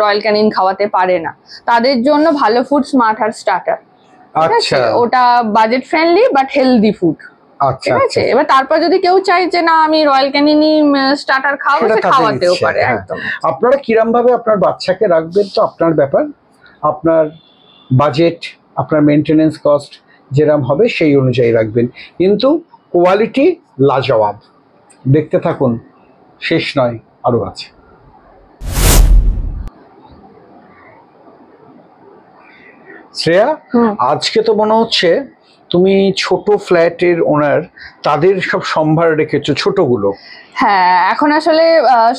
রয়্যাল ক্যানিন খাওয়াতে পারে না, তাদের জন্য ভালো ফুড স্মার্ট হার্ট স্টার্টার, ঠিক আছে। ওটা budget friendly but healthy food, ঠিক আছে। এবার তারপর যদি কেউ চায় যে না আমি রয়্যাল ক্যানিনই স্টার্টার খাওয়াবো, সে খাওয়াতেও পারে। একদম। আপনারা কিরম ভাবে আপনার বাচ্চাকে রাখবেন তো আপনার ব্যাপার, আপনার বাজেট, আপনার মেনটেনেন্স কস্ট যেরকম হবে সেই অনুযায়ী রাখবেন, কিন্তু কোয়ালিটি লাজবাব। দেখতে থাকুন, শেষ নয়, আরো আছে। শ্রেয়া, আজকে তো মনে হচ্ছে তুমি ছোট ফ্ল্যাটের ওনার, তাদের সব সম্ভার রেখেছো ছোটগুলো। হ্যাঁ, এখন আসলে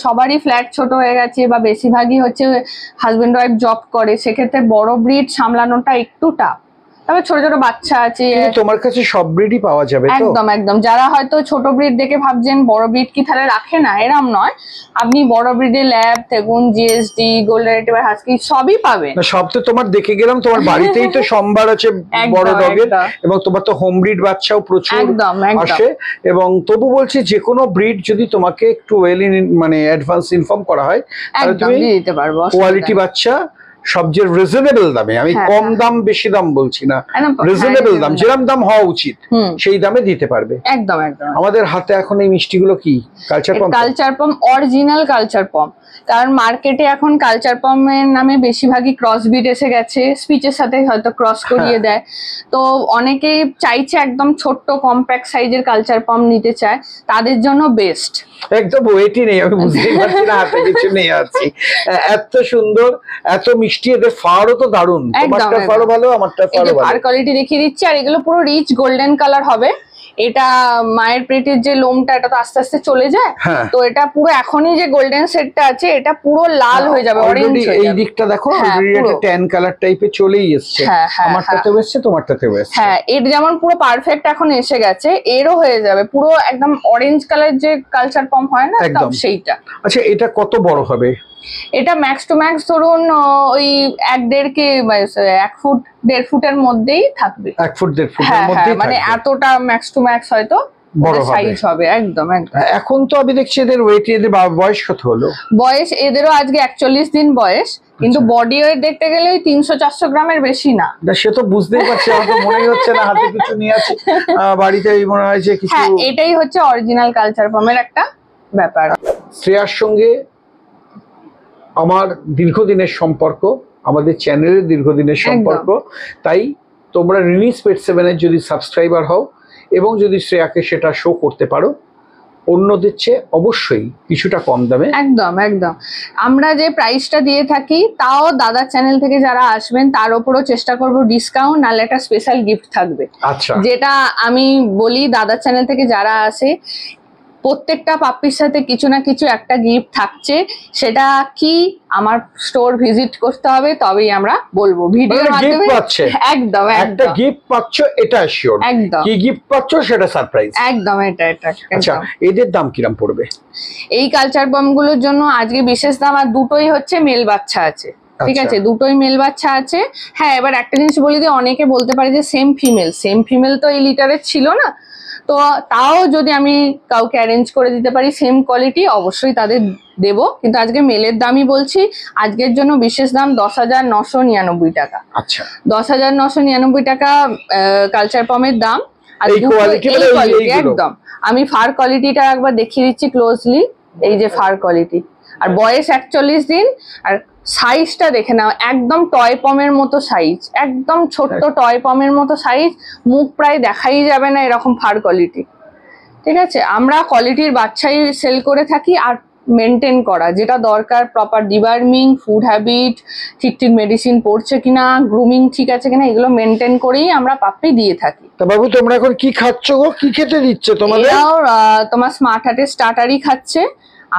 সবারই ফ্ল্যাট ছোট হয়ে গেছে বা বেশিরভাগই হচ্ছে হাজবেন্ড ওয়াইফ জব করে, সেক্ষেত্রে বড় ব্রিড সামলানোটা একটু টাফ। তবে ছোট ছোট বাচ্চা আছে, তোমার কাছে সব ব্রিডই পাওয়া যাবে তো? একদম একদম। যারা হয়তো ছোট ব্রিড দেখে ভাবছেন বড় ব্রিড কি তাহলে রাখে না, এরম নয়। আপনি বড় ব্রিডের ল্যাব, থেগুন, জিএসডি, গোল্ডেন রিট্রিভার, হাস্কি সবই পাবেন। সব তো তোমার দেখে গেলাম, তোমার বাড়িতেই তো সম্ভার আছে বড় ডগের, এবং তোমার তো হোম ব্রিড বাচ্চাও প্রচুর আসে। এবং তবু বলছি যে কোনো ব্রিড যদি তোমাকে একটু ওয়েল মানে অ্যাডভান্স ইনফর্ম করা হয়, তাহলে তুমি দিতে পারবো কোয়ালিটি বাচ্চা সবচেয়ে রিজনেবল দামে। আমি কম দাম বেশি দাম বলছি না, রিজনেবল দাম, যেরকম দাম হওয়া উচিত সেই দামে দিতে পারবে। একদম একদম। আমাদের হাতে এখন এই মিষ্টিগুলো কি কালচার পম? কালচার পম, অরিজিনাল কালচার পম। কারণ মার্কেটে এখন কালচার পমের নামে বেশিরভাগই ক্রস বিট এসে গেছে, স্পিচের সাথে হয়তো ক্রস করিয়ে দেয়। তো অনেকেই চাইছে একদম ছোট্ট কম্প্যাক্ট সাইজের কালচার পম নিতে চায়, তাদের জন্য বেস্ট। একদম ওয়েটই নেই, আমি বুঝতেই পারছি না হাতে কিছু নেই আছে। এত সুন্দর, এত মিষ্টি, এদের ফারও তো দারুণ। তোমারটা ফারও ভালো, আমারটা ফারও ভালো। ফার কোয়ালিটি দেখিয়ে দিচ্ছি। আর এগুলো পুরো রিচ গোল্ডেন কালার হবে। এটা মায়ের পেটের যে লোমটা, এটা তো আস্তে আস্তে চলে যায়, তো এটা পুরো এখনই যে গোল্ডেন সেটটা আছে এটা পুরো লাল হয়ে যাবে, অরেঞ্জ হয়ে যাবে। এই দিকটা দেখো, এটা ট্যান কালার টাইপের চলেই এসেছে। আমারটাতেও এসেছে, তোমারটাতেও এসেছে। হ্যাঁ, এর যেমন পুরো পারফেক্ট এখন এসে গেছে, এরও হয়ে যাবে পুরো একদম অরেঞ্জ কালার যে কালচার পম হয় না, একদম সেইটা। আচ্ছা, এটা কত বড় হবে? এটা ম্যাক্স টু ম্যাক্স ধরুন ওই 1 ফুট 1.5 ফুটের মধ্যেই থাকবে। 1 ফুট 1.5 ফুটের মধ্যেই, মানে এতটা ম্যাক্স টু ম্যাক্স হয়তো বড় সাইজ হবে। একদম একদম। এখন তো আমি দেখছি এদের ওয়েট, এদের বয়স কত হলো? বয়স এদেরও আজকে 41 দিন বয়স, কিন্তু বডি ওয়েট দেখতে গেলে ওই 300-400 গ্রামের বেশি না। সে তো বুঝতেই পারছি, আমার তো মনেই হচ্ছে না হাতে কিছু নিয়ে আছে, বাড়িতে মনে হয় যে কিছু। হ্যাঁ, এটাই হচ্ছে অরিজিনাল কালচার পমের একটা ব্যাপার। শ্রেয়ার সঙ্গে আমার দীর্ঘদিনের সম্পর্ক, আমাদের চ্যানেলের দীর্ঘদিনের সম্পর্ক, তাই তোমরা রিনিস পেট 7-এর যদি সাবস্ক্রাইবার হও এবং যদি শ্রেয়াকে সেটা শো করতে পারো, অন্যদের চেয়ে অবশ্যই কিছুটা কম দামে। একদম একদম। আমরা যে প্রাইসটা দিয়ে থাকি, তাও দাদার চ্যানেল থেকে যারা আসবেন তার উপরও চেষ্টা করব ডিসকাউন্ট, নাহলে একটা স্পেশাল গিফট থাকবে। আচ্ছা, যেটা আমি বলি, দাদার চ্যানেল থেকে যারা আসে প্রত্যেকটা পাপ্পির সাথে কিছু না কিছু একটা গিফট থাকছে। সেটা কি আমার স্টোর ভিজিট করতে হবে, তবেই আমরা বলবো ভিডিওর মাধ্যমে। একদম একটা গিফট পাচ্ছ, এটা শিওর। একদম। কি গিফট পাচ্ছ সেটা সারপ্রাইজ। একদম, এটা। আচ্ছা, এদের দাম কিরকম পড়বে? এই কালচার বমগুলোর জন্য আজকে বিশেষ দাম, আর দুটোই হচ্ছে মেল বাচ্চা আছে। ঠিক আছে, দুটোই মেল বাচ্চা আছে। হ্যাঁ, এবার একটা জিনিস বলি যে অনেকে বলতে পারে যে সেম ফিমেল তো এই লিটারের ছিল না, তো তাও যদি আমি কাউকে অ্যারেঞ্জ করে দিতে পারি সেম কোয়ালিটি, অবশ্যই তাদের দেবো। কিন্তু আজকে মেলের দামই বলছি, আজকের জন্য বিশেষ দাম 10,999 টাকা। আচ্ছা, 10,999 টাকা কালচার পমের দাম। আর এই কোয়ালিটি একদম, আমি ফার কোয়ালিটিটা একবার দেখিয়ে দিচ্ছি ক্লোজলি। এই যে ফার কোয়ালিটি, আর বয়স 41 দিন, আর সাইজটা দেখে নাও, একদম টয় পমের মতো সাইজ, একদম ছোট্ট টয় পমের মতো সাইজ, মুখ প্রায় দেখাই যাবে না, এরকম ফার কোয়ালিটি। ঠিক আছে, আমরা কোয়ালিটির বাচ্চাই সেল করে থাকি, আর মেনটেন করা যেটা দরকার, প্রপার ডিবার্মিং, ফুড হ্যাবিট, ঠিক মেডিসিন পড়ছে কিনা, গ্রুমিং ঠিক আছে কিনা, এগুলো মেনটেন করেই আমরা পাপ্পি দিয়ে থাকি। তা বাবু, তোমরা এখন কি খাচ্ছ গো? কি খেতে দিচ্ছে তোমাদের? তোমার স্মার্ট হার্টের স্টার্টারই খাচ্ছে,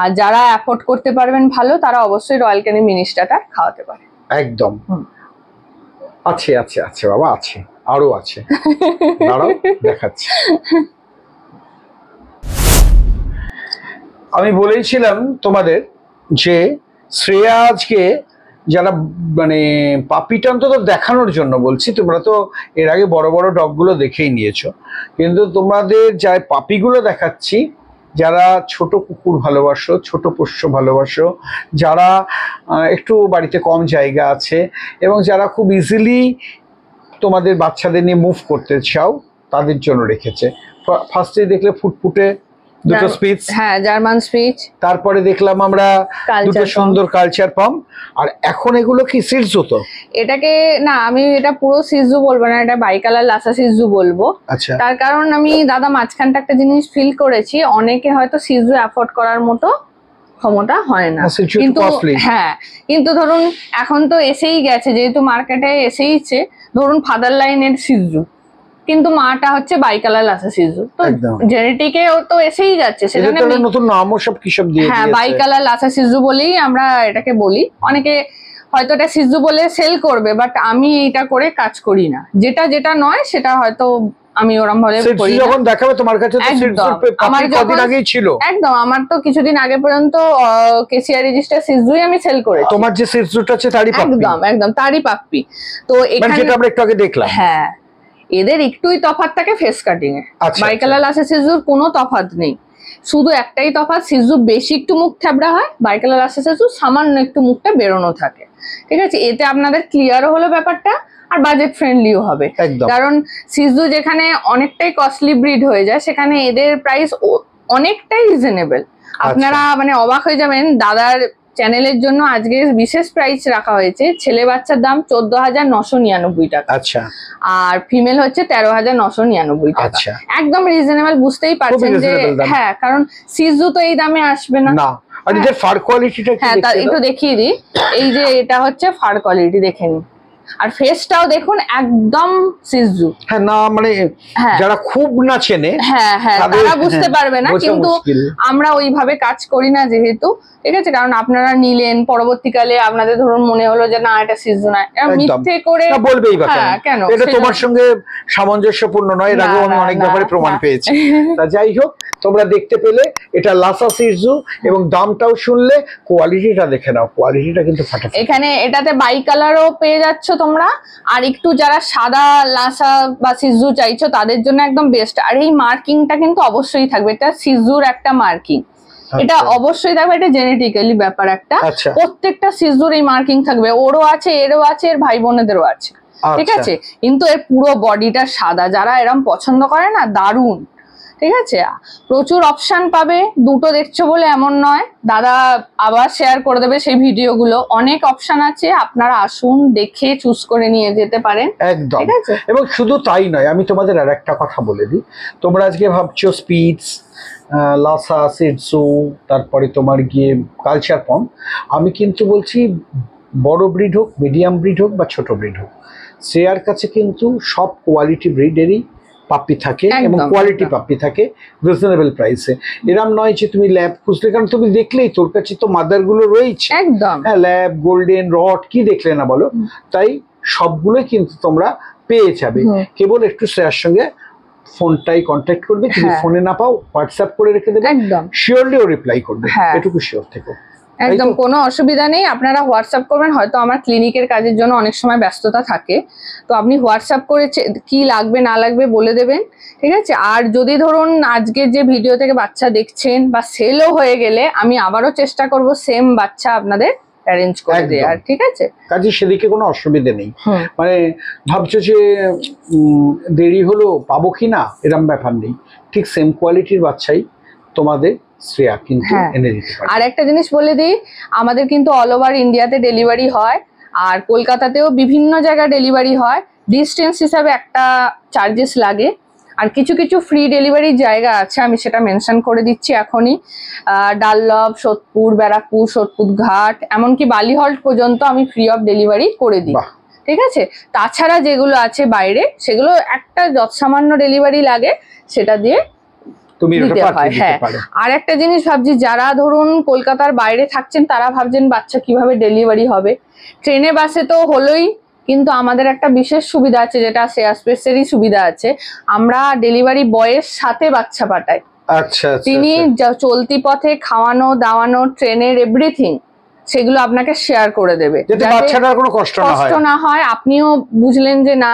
আর যারা অ্যাফোর্ড করতে পারবেন ভালো, তারা অবশ্যই রয়্যাল ক্যানি মিনি স্টার্টার খাওয়াতে পারে। একদম আছে আছে আছে বাবা, আছে, আরো আছে, দাঁড়াও দেখাচ্ছি। আমি বলেছিলাম তোমাদের যে শ্রেয়া আজকে যারা মানে পাপিটা অন্তত দেখানোর জন্য বলছি, তোমরা তো এর আগে বড় বড় ডগগুলো দেখেই নিয়েছো, কিন্তু তোমাদের যা পাপিগুলো দেখাচ্ছি, যারা ছোট কুকুর ভালোবাসো, ছোট পোষ্য ভালোবাসো, যারা একটু বাড়িতে কম জায়গা আছে, এবং যারা খুব ইজিলি তোমাদের বাচ্চাদের নিয়ে মুভ করতে চাও, তাদের জন্য রেখেছে। ফার্স্টে দেখলে ফুটফুটে দুটো স্পিচ, হ্যাঁ জার্মান স্পিচ, তারপরে দেখলাম আমরা দুটো সুন্দর কালচার পাম, আর এখন এগুলো কি সিজু? তো এটাকে না, আমি এটা পুরো সিজু বলবো না, এটা বাইকালার লাসা সিজু বলবো। আচ্ছা, তার কারণ আমি দাদা মাঝখানটা একটা জিনিস ফিল করেছি, অনেকে হয়তো সিজু অ্যাফোর্ড করার মতো ক্ষমতা হয় না, কিন্তু হ্যাঁ, কিন্তু ধরুন এখন তো এসেই গেছে, যেহেতু মার্কেটে এসেইছে, ধরুন ফাদার লাইনের সিজু, কিন্তু মাটা হচ্ছে বাইকালার লাসা সিজু, তো জেনেটিকে ও তো এসেই যাচ্ছে, সেখানে নতুন নামও সব কি সব দিয়ে, হ্যাঁ বাইকালার লাসা সিজু বলেই আমরা এটাকে বলি। অনেকে হয়তো এটা সিজু বলে সেল করবে, বাট আমি এটা করে কাজ করি না, যেটা যেটা নয় সেটা হয়তো আমি ওরম ভাবে করি না। যখন দেখাবে তোমার কাছে তো আমার কতদিন আগেই ছিল, একদম, আমার তো কিছুদিন আগে পর্যন্ত কেসিআর রেজিস্টার সিজুই আমি সেল করেছি। তোমার যে সিজুটা আছে তারই পাপ্পি, একদম একদম তারই পাপ্পি। তো এখানে যেটা আমরা একটু আগে দেখলাম, হ্যাঁ এদের একটুই তফাৎ থাকে ফেস কাটিং এ, বাইকালার লাসা সিজুর কোনো তফাৎ নেই, শুধু একটাই তফাৎ, সিজু বেশি একটু মুখ থ্যাবড়া হয়, বাইকালার লাসা সিজু সামান্য একটু মুখটা বেরোনো থাকে। ঠিক আছে, এতে আপনাদের ক্লিয়ারও হলো ব্যাপারটা, আর বাজেট ফ্রেন্ডলিও হবে, কারণ সিজু যেখানে অনেকটাই কস্টলি ব্রিড হয়ে যায়, সেখানে এদের প্রাইস অনেকটাই রিজনেবল। আপনারা মানে অবাক হয়ে যাবেন, দাদার চ্যানেলের জন্য আজকে বিশেষ প্রাইস রাখা হয়েছে, ছেলে বাচ্চার দাম 14,999 টাকা, আচ্ছা, আর ফিমেল হচ্ছে 13,999 টাকা, একদম রিজনেবল, বুঝতেই পারছেন যে হ্যাঁ, কারণ সিজু তো এই দামে আসবে না। আর এদের ফার কোয়ালিটিটা হ্যাঁ একটু দেখিয়ে দিই, এই যে এটা হচ্ছে ফার কোয়ালিটি, দেখে নিন, আর ফেসটাও দেখুন একদম সিজু। হ্যাঁ, না মানে যারা খুব না চেনে, হ্যাঁ হ্যাঁ তারা বুঝতে পারবে না, কিন্তু আমরা ওইভাবে কাজ করি না যেহেতু, ঠিক আছে, কারণ আপনারা নিলেন, পরবর্তীকালে আপনাদের ধরুন মনে হলো যে না এটা সিজু না, মিথ্যে করে বলবেই বা কেন, এটা তোমার সঙ্গে সামঞ্জস্যপূর্ণ নয়, এর আগেও আমি অনেক ব্যাপারে প্রমাণ পেয়েছি। তা যাই হোক, তোমরা দেখতে পেলে এটা লাসা সিজু, এবং দামটাও শুনলে, কোয়ালিটিটা দেখে নাও, কোয়ালিটিটা কিন্তু ফাটাফাটি। এখানে এটাতে বাই কালারও পেয়ে যাচ্ছ তোমরা, আর একটু যারা সাদা লাসা বা সিজু চাইছো তাদের জন্য একদম বেস্ট। আর এই মার্কিংটা কিন্তু অবশ্যই থাকবে, এটা সিজুর একটা মার্কিং, এটা অবশ্যই থাকবে, এটা জেনেটিক্যালি ব্যাপার একটা, প্রত্যেকটা সিজুর এই মার্কিং থাকবে, ওরও আছে, এরও আছে, এর ভাই বোনেদেরও আছে, ঠিক আছে, কিন্তু এর পুরো বডিটা সাদা, যারা এরম পছন্দ করে না, দারুণ, ঠিক আছে, প্রচুর অপশন পাবে, দুটো দেখছো বলে এমন নয়, দাদা আবার শেয়ার করে দেবে সেই ভিডিওগুলো, অনেক অপশন আছে, আপনারা আসুন, দেখে চুজ করে নিয়ে যেতে পারেন, একদম। এবং শুধু তাই নয়, আমি তোমাদের আর একটা কথা বলে দিই, তোমরা আজকে ভাবছো স্পিচ, লাসা সিজু, তারপরে তোমার গিয়ে কালচার পম, আমি কিন্তু বলছি বড় ব্রিড হোক, মিডিয়াম ব্রিড হোক বা ছোট ব্রিড হোক, শ্রেয়ার কাছে কিন্তু সব কোয়ালিটি ব্রিডেরই পাপ্পি থাকে, এবং কোয়ালিটি পাপ্পি থাকে রিজনেবল প্রাইসে। এরম নয় যে তুমি ল্যাব খুঁজলে, কারণ তুমি দেখলেই তোর কাছে তো মাদার গুলো রয়েছে, হ্যাঁ, ল্যাব, গোল্ডেন, রড, কি দেখলে না বলো, তাই সবগুলোই কিন্তু তোমরা পেয়ে যাবে, কেবল একটু শ্রেয়ার সঙ্গে ফোনটাই কন্ট্যাক্ট করবে, যদি ফোনে না পাও হোয়াটসঅ্যাপ করে রেখে দেবে, শিওরলি ও রিপ্লাই করবে, এটুকু শিওর থেকো। একদম কোনো অসুবিধা নেই, আপনারা হোয়াটসঅ্যাপ করবেন। হয়তো আমার ক্লিনিকের কাজের জন্য অনেক সময় ব্যস্ততা থাকে, তো আপনি হোয়াটসঅ্যাপ করে কি লাগবে না লাগবে বলে দেবেন, ঠিক আছে? আর যদি ধরুন আজকের যে ভিডিও থেকে বাচ্চা দেখছেন বা সেলও হয়ে গেলে, আমি আবারও চেষ্টা করব সেম বাচ্চা আপনাদের অ্যারেঞ্জ করে দেওয়ার, ঠিক আছে? কাজে সেদিকে কোনো অসুবিধা নেই। মানে ভাবছো যে দেরি হলো পাবো কিনা, এরকম ব্যাপার নেই, ঠিক সেম কোয়ালিটির বাচ্চাই তোমাদের শ্রেয়া কিন্তু এনে দিতে পারে। আর একটা জিনিস বলে দিই, আমাদের কিন্তু অল ওভার ইন্ডিয়াতে ডেলিভারি হয়, আর কলকাতাতেও বিভিন্ন জায়গায় ডেলিভারি হয়। ডিস্টেন্স হিসাবে একটা চার্জেস লাগে, আর কিছু কিছু ফ্রি ডেলিভারির জায়গা আছে, আমি সেটা মেনশন করে দিচ্ছি এখনই। ডাল্লভ, সোদপুর, ব্যারাকপুর, সোদপুর ঘাট, এমনকি বালিহল্ট পর্যন্ত আমি ফ্রি অফ ডেলিভারি করে দিই, ঠিক আছে? তাছাড়া যেগুলো আছে বাইরে, সেগুলো একটা যৎসামান্য ডেলিভারি লাগে, সেটা দিয়ে দিতে হয়। হ্যাঁ, আর একটা জিনিস ভাবছি, যারা ধরুন কলকাতার বাইরে থাকছেন তারা ভাবছেন বাচ্চা কিভাবে ডেলিভারি হবে। ট্রেনে বাসে তো হলোই, কিন্তু আমাদের একটা বিশেষ সুবিধা আছে, যেটা শ্রেয়া স্পেসেরই সুবিধা আছে, আমরা ডেলিভারি বয়ের সাথে বাচ্চা পাঠাই। আচ্ছা, তিনি চলতি পথে খাওয়ানো দাওয়ানো, ট্রেনের এভরিথিং, সেগুলো আপনাকে শেয়ার করে দেবে, যাতে বাচ্চাটার কোনো কষ্ট না হয়, আপনিও বুঝলেন যে না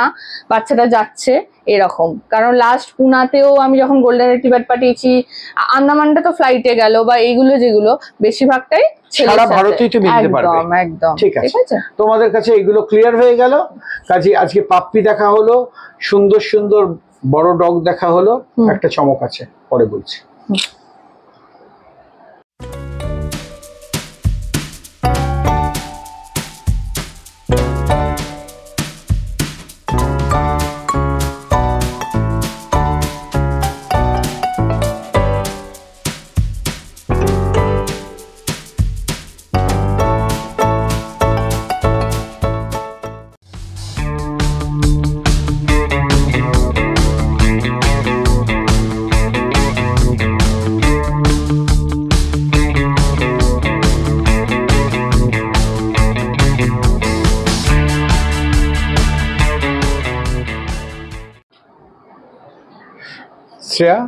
বাচ্চাটা যাচ্ছে এরকম। কারণ লাস্ট পুনাতেও আমি যখন গোল্ডেন রিট্রিভার পাঠিয়েছি, আন্দামানটা তো ফ্লাইটে গেল, বা এইগুলো যেগুলো বেশিরভাগটাই সারা ভারতেই তুমি দিতে পারবে। একদম ঠিক আছে, তোমাদের কাছে এগুলো ক্লিয়ার হয়ে গেল। কাজে আজকে পাপ্পি দেখা হলো, সুন্দর সুন্দর বড় ডগ দেখা হলো, একটা চমক আছে, পরে বলছি। শ্রেয়া,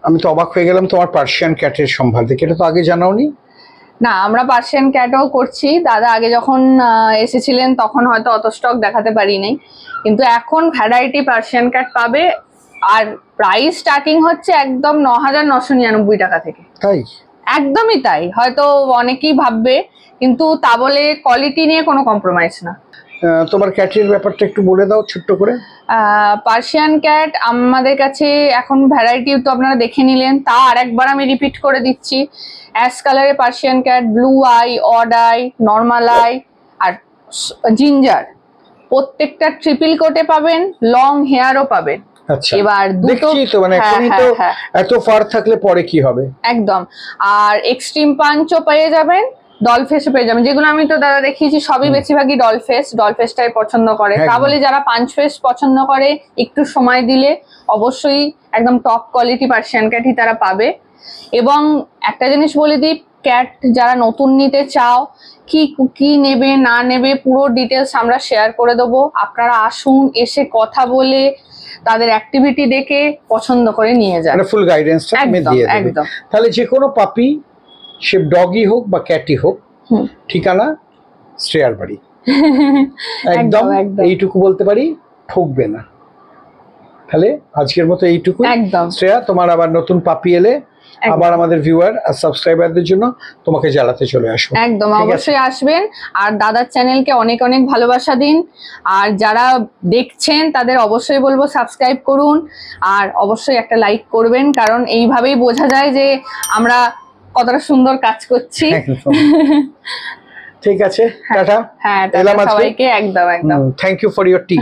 আমি তো অবাক হয়ে গেলাম তোমার পার্সিয়ান ক্যাটের সম্ভার দেখে, এটা তো আগে জানাওনি। না, আমরা পার্সিয়ান ক্যাটও করছি। দাদা আগে যখন এসেছিলেন তখন হয়তো অত স্টক দেখাতে পারিনি, কিন্তু এখন ভ্যারাইটি পার্সিয়ান ক্যাট পাবে। আর প্রাইস স্টার্টিং হচ্ছে একদম ৯,৯৯৯ টাকা থেকে। তাই? একদমই তাই। হয়তো অনেকেই ভাববে, কিন্তু তা বলে কোয়ালিটি নিয়ে কোনো কম্প্রোমাইজ না। তোমার ক্যাটের ব্যাপারটা একটু বলে দাও ছোট্ট করে। পার্সিয়ান ক্যাট আমাদের কাছে এখন ভ্যারাইটি তো আপনারা দেখে নিলেন, তা আরেকবার আমি রিপিট করে দিচ্ছি। অ্যাশ কালারে Persian cat, blue eye, odd eye, normal eye আর জিঞ্জার, প্রত্যেকটা ট্রিপল কোটে পাবেন, লং হেয়ারও পাবেন। আচ্ছা, এবার দুটো তো মানে এখনই তো এত ফার থাকলে পরে কি হবে? একদম। আর এক্সট্রিম পাঞ্চও পেয়ে যাবেন, ডলফেসও পেয়ে যাবেন, যেগুলো আমি তো দাদা দেখিয়েছি সবই বেশিরভাগই ডলফেসটাই পছন্দ করে। তা বলে যারা পাঞ্চ ফেস পছন্দ করে, একটু সময় দিলে অবশ্যই একদম টপ কোয়ালিটি পার্সিয়ান ক্যাটই তারা পাবে। এবং একটা জিনিস বলে দিই, ক্যাট যারা নতুন নিতে চাও, কি নেবে না নেবে পুরো ডিটেলস আমরা শেয়ার করে দেবো। আপনারা আসুন, এসে কথা বলে তাদের অ্যাক্টিভিটি দেখে পছন্দ করে নিয়ে যান, ফুল গাইডেন্সটা আমি দিয়ে দেব। তাহলে যে কোনো পাপি, সে ডগই হোক বা ক্যাটই হোক, ঠিকানা শ্রেয়ার বাড়ি। একদম এইটুকু বলতে পারি, ঠকবে না। তাহলে আজকের মতো এইটুকু। শ্রেয়া, তোমার আবার নতুন পাপি এলে আবার আমাদের ভিউয়ার আর সাবস্ক্রাইবারদের জন্য তোমাকে জ্বালাতে চলে আসবো। একদম, অবশ্যই আসবেন। আর দাদার চ্যানেলকে অনেক অনেক ভালোবাসা দিন। আর যারা দেখছেন তাদের অবশ্যই বলবো সাবস্ক্রাইব করুন, আর অবশ্যই একটা লাইক করবেন, কারণ এইভাবেই বোঝা যায় যে আমরা কতটা সুন্দর কাজ করছি। ঠিক আছে, টাটা। হ্যাঁ, সবাইকে একদম। Thank you for your T.